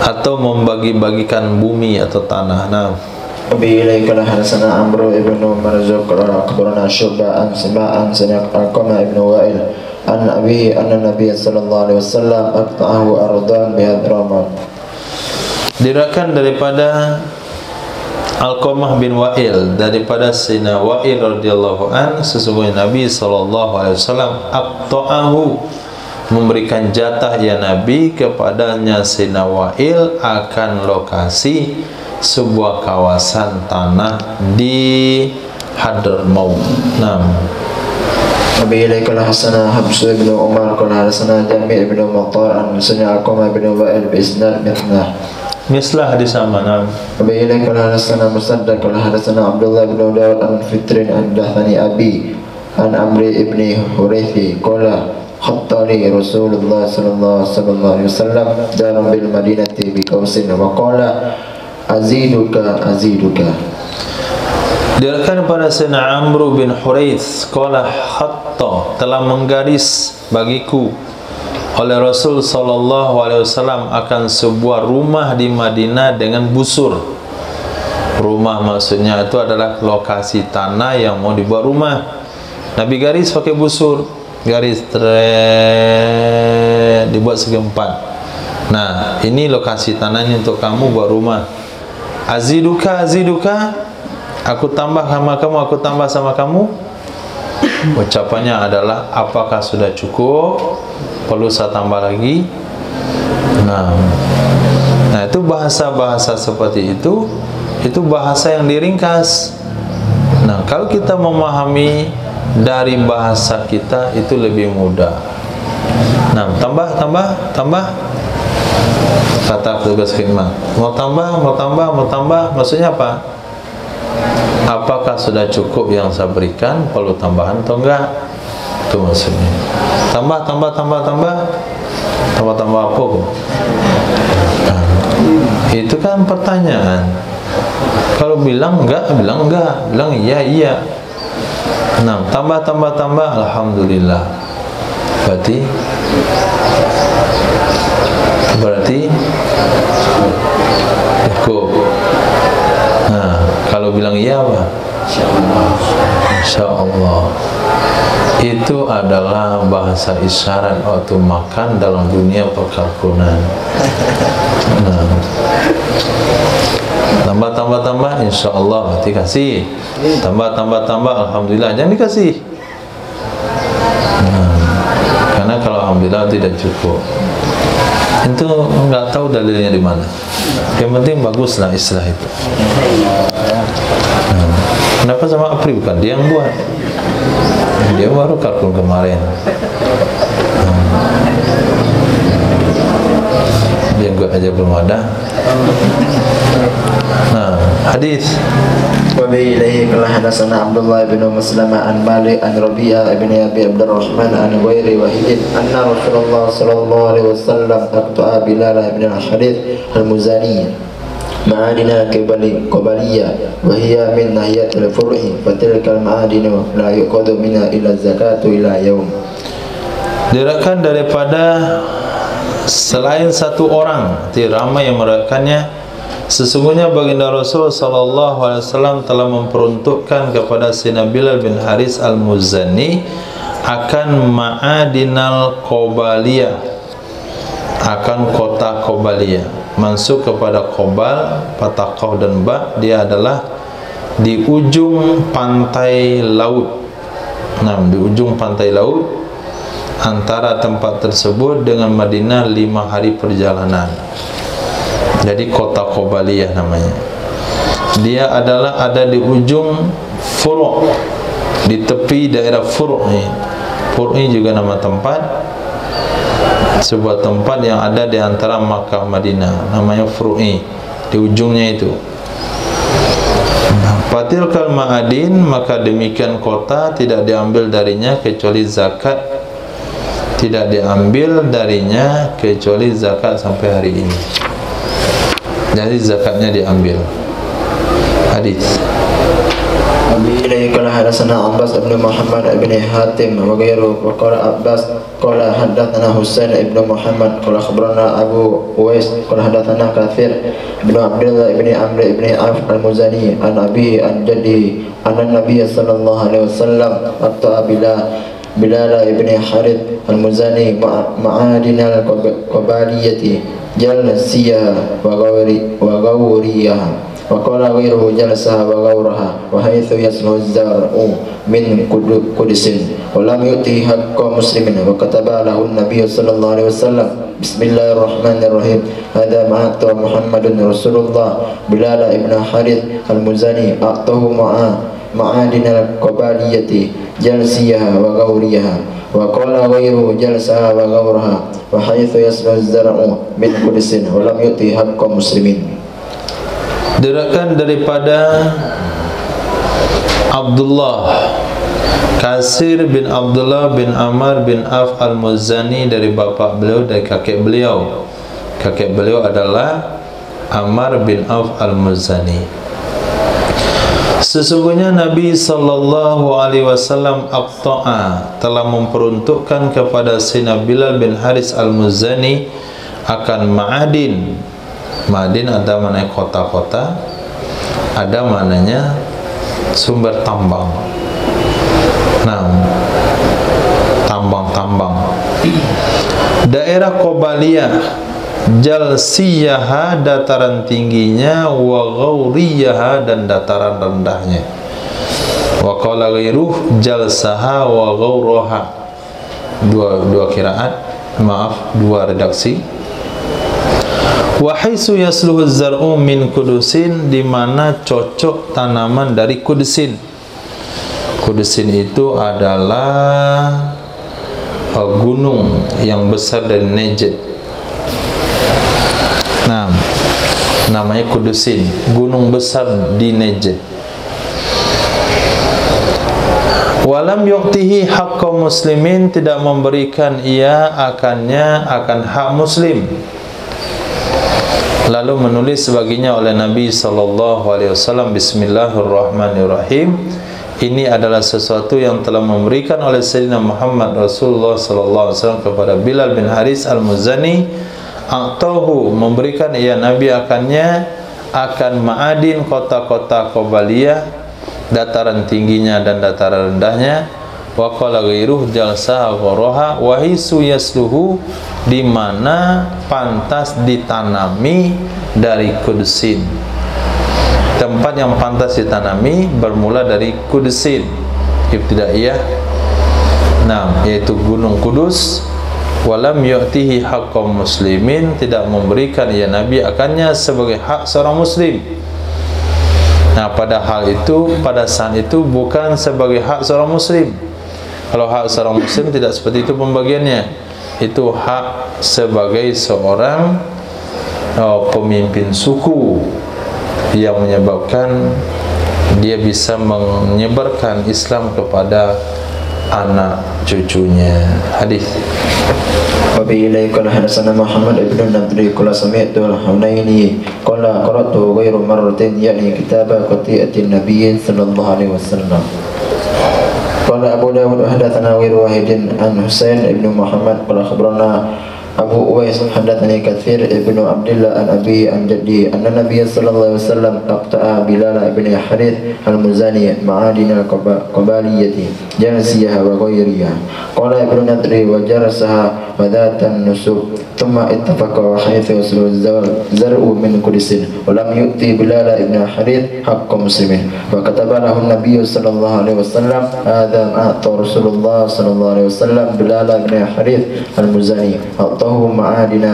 atau membagi-bagikan bumi atau tanah. Nah, Abi ilaika hadasana Amr ibn Marzuq qala akhbarana Syu'bah an Sima'an Sanaq Alqamah ibn Wa'il an Abi anna Nabiy sallallahu alaihi wasallam aqta'ahu ardan bi Hadramaut. Diriwayatkan daripada Alqamah bin Wa'il daripada Sayyidina Wa'il radhiyallahu an, sesungguhnya Nabi sallallahu alaihi wasallam aqta'ahu, memberikan jatah ya Nabi kepadanya Sayyidina Wa'il akan lokasi sebuah kawasan tanah di Hadramaut. Nah, Abi ilaika hasana Habs ibn Umar qala hasana Jami' ibn Muqtar an Sayyidina Alqamah ibn Wa'il bi isnad mithlah. Mislah hadis sama. Nah, Abi ilaika hasana Musaddad qala hasana Abdullah ibn Dawud an Fitrin an Dathani Abi an Amri ibn Huraythi qala khattani Rasulullah sallallahu alaihi wasallam dalam bil Madinati bi Qausin wa qala aziduka. Diriwayatkan pada Sayyidina Amr bin Hurayth qala hatta, telah menggaris bagiku oleh Rasul sallallahu alaihi wasallam akan sebuah rumah di Madinah dengan busur. Rumah maksudnya itu adalah lokasi tanah yang mau dibuat rumah. Nabi garis pakai busur, garis dibuat segi empat. Nah, ini lokasi tanahnya untuk kamu buat rumah. Aziduka, aku tambah sama kamu, aku tambah sama kamu. Ucapannya adalah, apakah sudah cukup? Perlu saya tambah lagi? Nah, itu bahasa-bahasa seperti itu bahasa yang diringkas. Nah, kalau kita memahami dari bahasa kita itu lebih mudah. Nah, tambah. Kata petugas khidmat, mau tambah, maksudnya apa? Apakah sudah cukup yang saya berikan? Perlu tambahan atau enggak? Itu maksudnya. Tambah apa? Nah, itu kan pertanyaan. Kalau bilang enggak, bilang iya. Nah, tambah, alhamdulillah. Berarti cukup. Nah, kalau bilang iya apa? Insya Allah. Itu adalah bahasa isyarat waktu makan dalam dunia perkalkulan. Nah, tambah, insya Allah berarti kasih. Tambah, alhamdulillah, jangan dikasih. Nah, karena kalau alhamdulillah tidak cukup, itu nggak tahu dalilnya di mana. Yang penting baguslah istilah itu. Nah, kenapa sama Apri? Bukan dia yang buat, dia baru kalkul kemarin. Dia gue aja belum ada. Nah, hadis. Wabi ilaihi qala hadatsana Abdullah bin Muslamah an Malik an Rabi'ah ibn Abi Abdurrahman an Ghairi Wahid anna Rasulullah sallallahu alaihi wasallam aqta'a Bilal ibn al-Harith al-Muzani ma'adina qabaliyah wa hiya min nahiyatil fur'i fa tilka al-ma'adinu la yuqadu minha illa zakatu ila yaum. Diriwayatkan daripada selain satu orang, ramai yang meriwayatkannya. Sesungguhnya baginda Rasul sallallahu alaihi wasallam telah memperuntukkan kepada Sayyidina Bilal bin Haris al-Muzani akan ma'adinal Qobaliyah, akan kota Qobaliyah, mansub kepada Qobal, fathah qaf dan ba, dia adalah di ujung pantai laut. Nah, di ujung pantai laut antara tempat tersebut dengan Madinah 5 hari perjalanan. Jadi kota Qobaliyah namanya. Dia adalah ada di ujung Furu', di tepi daerah Furu'. Furu' juga nama tempat, sebuah tempat yang ada di antara Makkah Madinah, namanya Furu', di ujungnya itu. Fatilkal ma'adin, maka demikian kota tidak diambil darinya kecuali zakat, tidak diambil darinya kecuali zakat sampai hari ini. Jadi zakatnya diambil. Hadis. Abi ilaihi qala hadatsana Abbas bin Muhammad bin Hatim wa ghairuhu wa qala Abbas qala hadatsana Husain bin Muhammad qala akhbarana Abu Uwais qala hadatsana Katsir bin Abdullah bin Amr bin Auf al-Muzani an Abi an Jaddi anna Nabiy sallallahu alaihi wasallam atta Bilal ibn Harith al-Muzani ma'adin al-Qabaliyati jalsiyah wa gawriyah wa qala ghairuhu jalsaha wa gawraha wa haitsu yaslu az-zar'u min qudisin wa lam yu'ti haqqa muslimin wa kataba lahu an-nabiy sallallahu alaihi wasallam bismillahirrahmanirrahim hadha ma'ata Muhammadun Rasulullah Bilal ibn Harith al-Muzani a'tahu ma'adin al-Qabaliyati jalsiyah wa gawriyah wa qala ghairuhu jalsaha wa gawraha wa haitsu yaslu az-zar'u min qudisin wa lam yu'ti haqqa muslimin. Diriwayatkan daripada Abdullah Kasir bin Abdullah bin Amr bin Auf al-Muzani dari bapak beliau, dari kakek beliau. Kakek beliau adalah Amr bin Auf al-Muzani. Sesungguhnya Nabi sallallahu alaihi wasallam aqta'a, telah memperuntukkan kepada Sayyidina Bilal bin Haris al-Muzani akan ma'adin. Ma'adin ada maknanya kota-kota, ada maknanya sumber tambang. Nah, tambang-tambang. Daerah Qobaliyah, jalsiyah dataran tingginya, wa ghauriyah dan dataran rendahnya. Wa qala ghairuh jalsaha wa ghauraha. Dua qiraat, maaf, dua redaksi. Wa haitsu yasluhu az-zar'u min Qudusin, di mana cocok tanaman dari Kudusin. Kudusin itu adalah gunung yang besar dari Najd. Nah, namanya Kudusin, gunung besar di Najd. Walam yu'tihi haqqa muslimin, tidak memberikan ia akannya akan hak muslim. Lalu menulis sebagiannya oleh Nabi sallallahu alaihi wasallam, bismillahirrahmanirrahim. Ini adalah sesuatu yang telah memberikan oleh Sayyidina Muhammad Rasulullah sallallahu alaihi wasallam kepada Bilal bin Haris al-Muzani, a'tahu, memberikan ia Nabi akannya akan ma'adin, kota-kota Qobaliyah, dataran tingginya dan dataran rendahnya. Wa qala ghairuh jalsa gharaha wa hisu yasluhu, di mana pantas ditanami dari Kudusin. Tempat yang pantas ditanami bermula dari Kudusin, ibtidaiyah. Nah, yaitu Gunung Kudus. Walam yu'tihi haqqa muslimin, tidak memberikan ya Nabi akannya sebagai hak seorang muslim. Nah, pada saat itu bukan sebagai hak seorang muslim. Kalau hak seorang muslim tidak seperti itu pembagiannya. Itu hak sebagai seorang pemimpin suku yang menyebabkan dia bisa menyebarkan Islam kepada anak cucunya. Hadis. Wa bi ilaihi qala hadatsana Muhammad ibn Nadri qala sami'tu al-Hunaini qala qara'tu ghairu marratin yani kitab qati'atin nabiyyin sallallahu alaihi wasallam. Qala Abu Dawud hadatsana ghairu wahidin an Husain ibn Muhammad qala akhbarana Abu Uwais hadatsani Katsir ibn Abdullah an Abi an Jaddi anna Nabiy sallallahu alaihi wasallam aqta'a Bilal ibn Harith al-Muzani ma'adin al-Qabaliyati jalsiyah wa ghayriyah. Qala Ibn Nadri wa jarasaha wa dhatan nusub thumma ittafaqa wa haythu yaslu zar'u min Qudisin wa lam yu'ti Bilal ibn Harith haqqa muslimin wa kataba lahu an-nabiy sallallahu alaihi wasallam hadha ma'ata Rasulullah sallallahu alaihi wasallam Bilal ibn Harith al-Muzani أعطاه معادن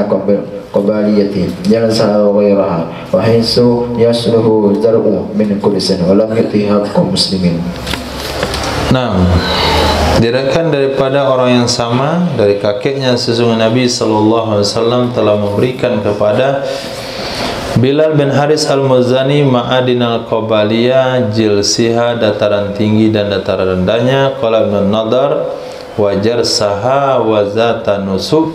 قبالية جلسها وغيرها وحيث يصله زرع من كل سنة ولم يؤته حق مسلمين. Nah, diriwayatkan daripada orang yang sama dari kakeknya sesungguhnya Nabi SAW telah memberikan kepada Bilal bin Haris al-Muzani ma'adin al-Qabaliyah, jilsiha, dataran tinggi dan dataran rendahnya, qala Ibn Nadar, wajar saha wa zata nusub,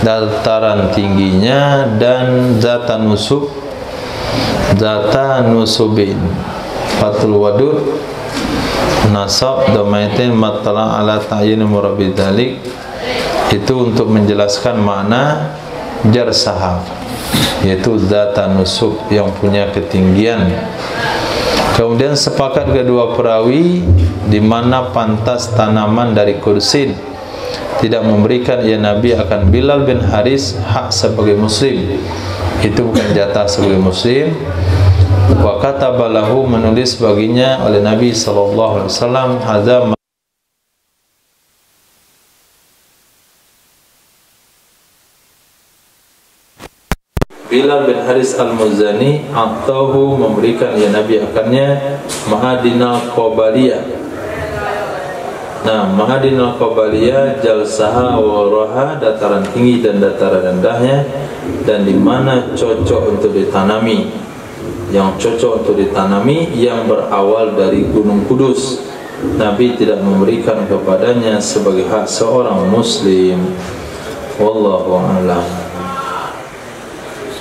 dataran tingginya dan zata nusub, zata nusubin. Fathul Wadud nasab domaitin matala ala ta'yin murabbi dzalik, itu untuk menjelaskan makna jar saha, yaitu zata nusub yang punya ketinggian. Kemudian sepakat kedua perawi di mana pantas tanaman dari kursin tidak memberikan ya Nabi akan Bilal bin Haris hak sebagai muslim, itu bukan jatah sebagai muslim. Wa kataba lahu, menulis baginya oleh Nabi sallallahu alaihi wasallam, hadza Bilal bin Haris al-Muzani atahu, memberikan ya Nabi akannya ma'adinal Qabaliyah. Nah, ma'adinal Qabaliyah jalsaha wa raha, dataran tinggi dan dataran rendahnya, dan di mana cocok untuk ditanami, yang cocok untuk ditanami yang berawal dari Gunung Kudus. Nabi tidak memberikan kepadanya sebagai hak seorang muslim. Wallahu a'lam.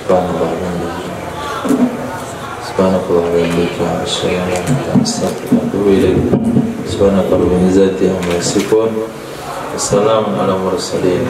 Subhanallah wa bihamdihi, asyhadu an la ilaha illa anta, astaghfiruka wa atubu ilaik. Subhanaka rabbil izzati amma yasifun. Wassalamu ala mursalin.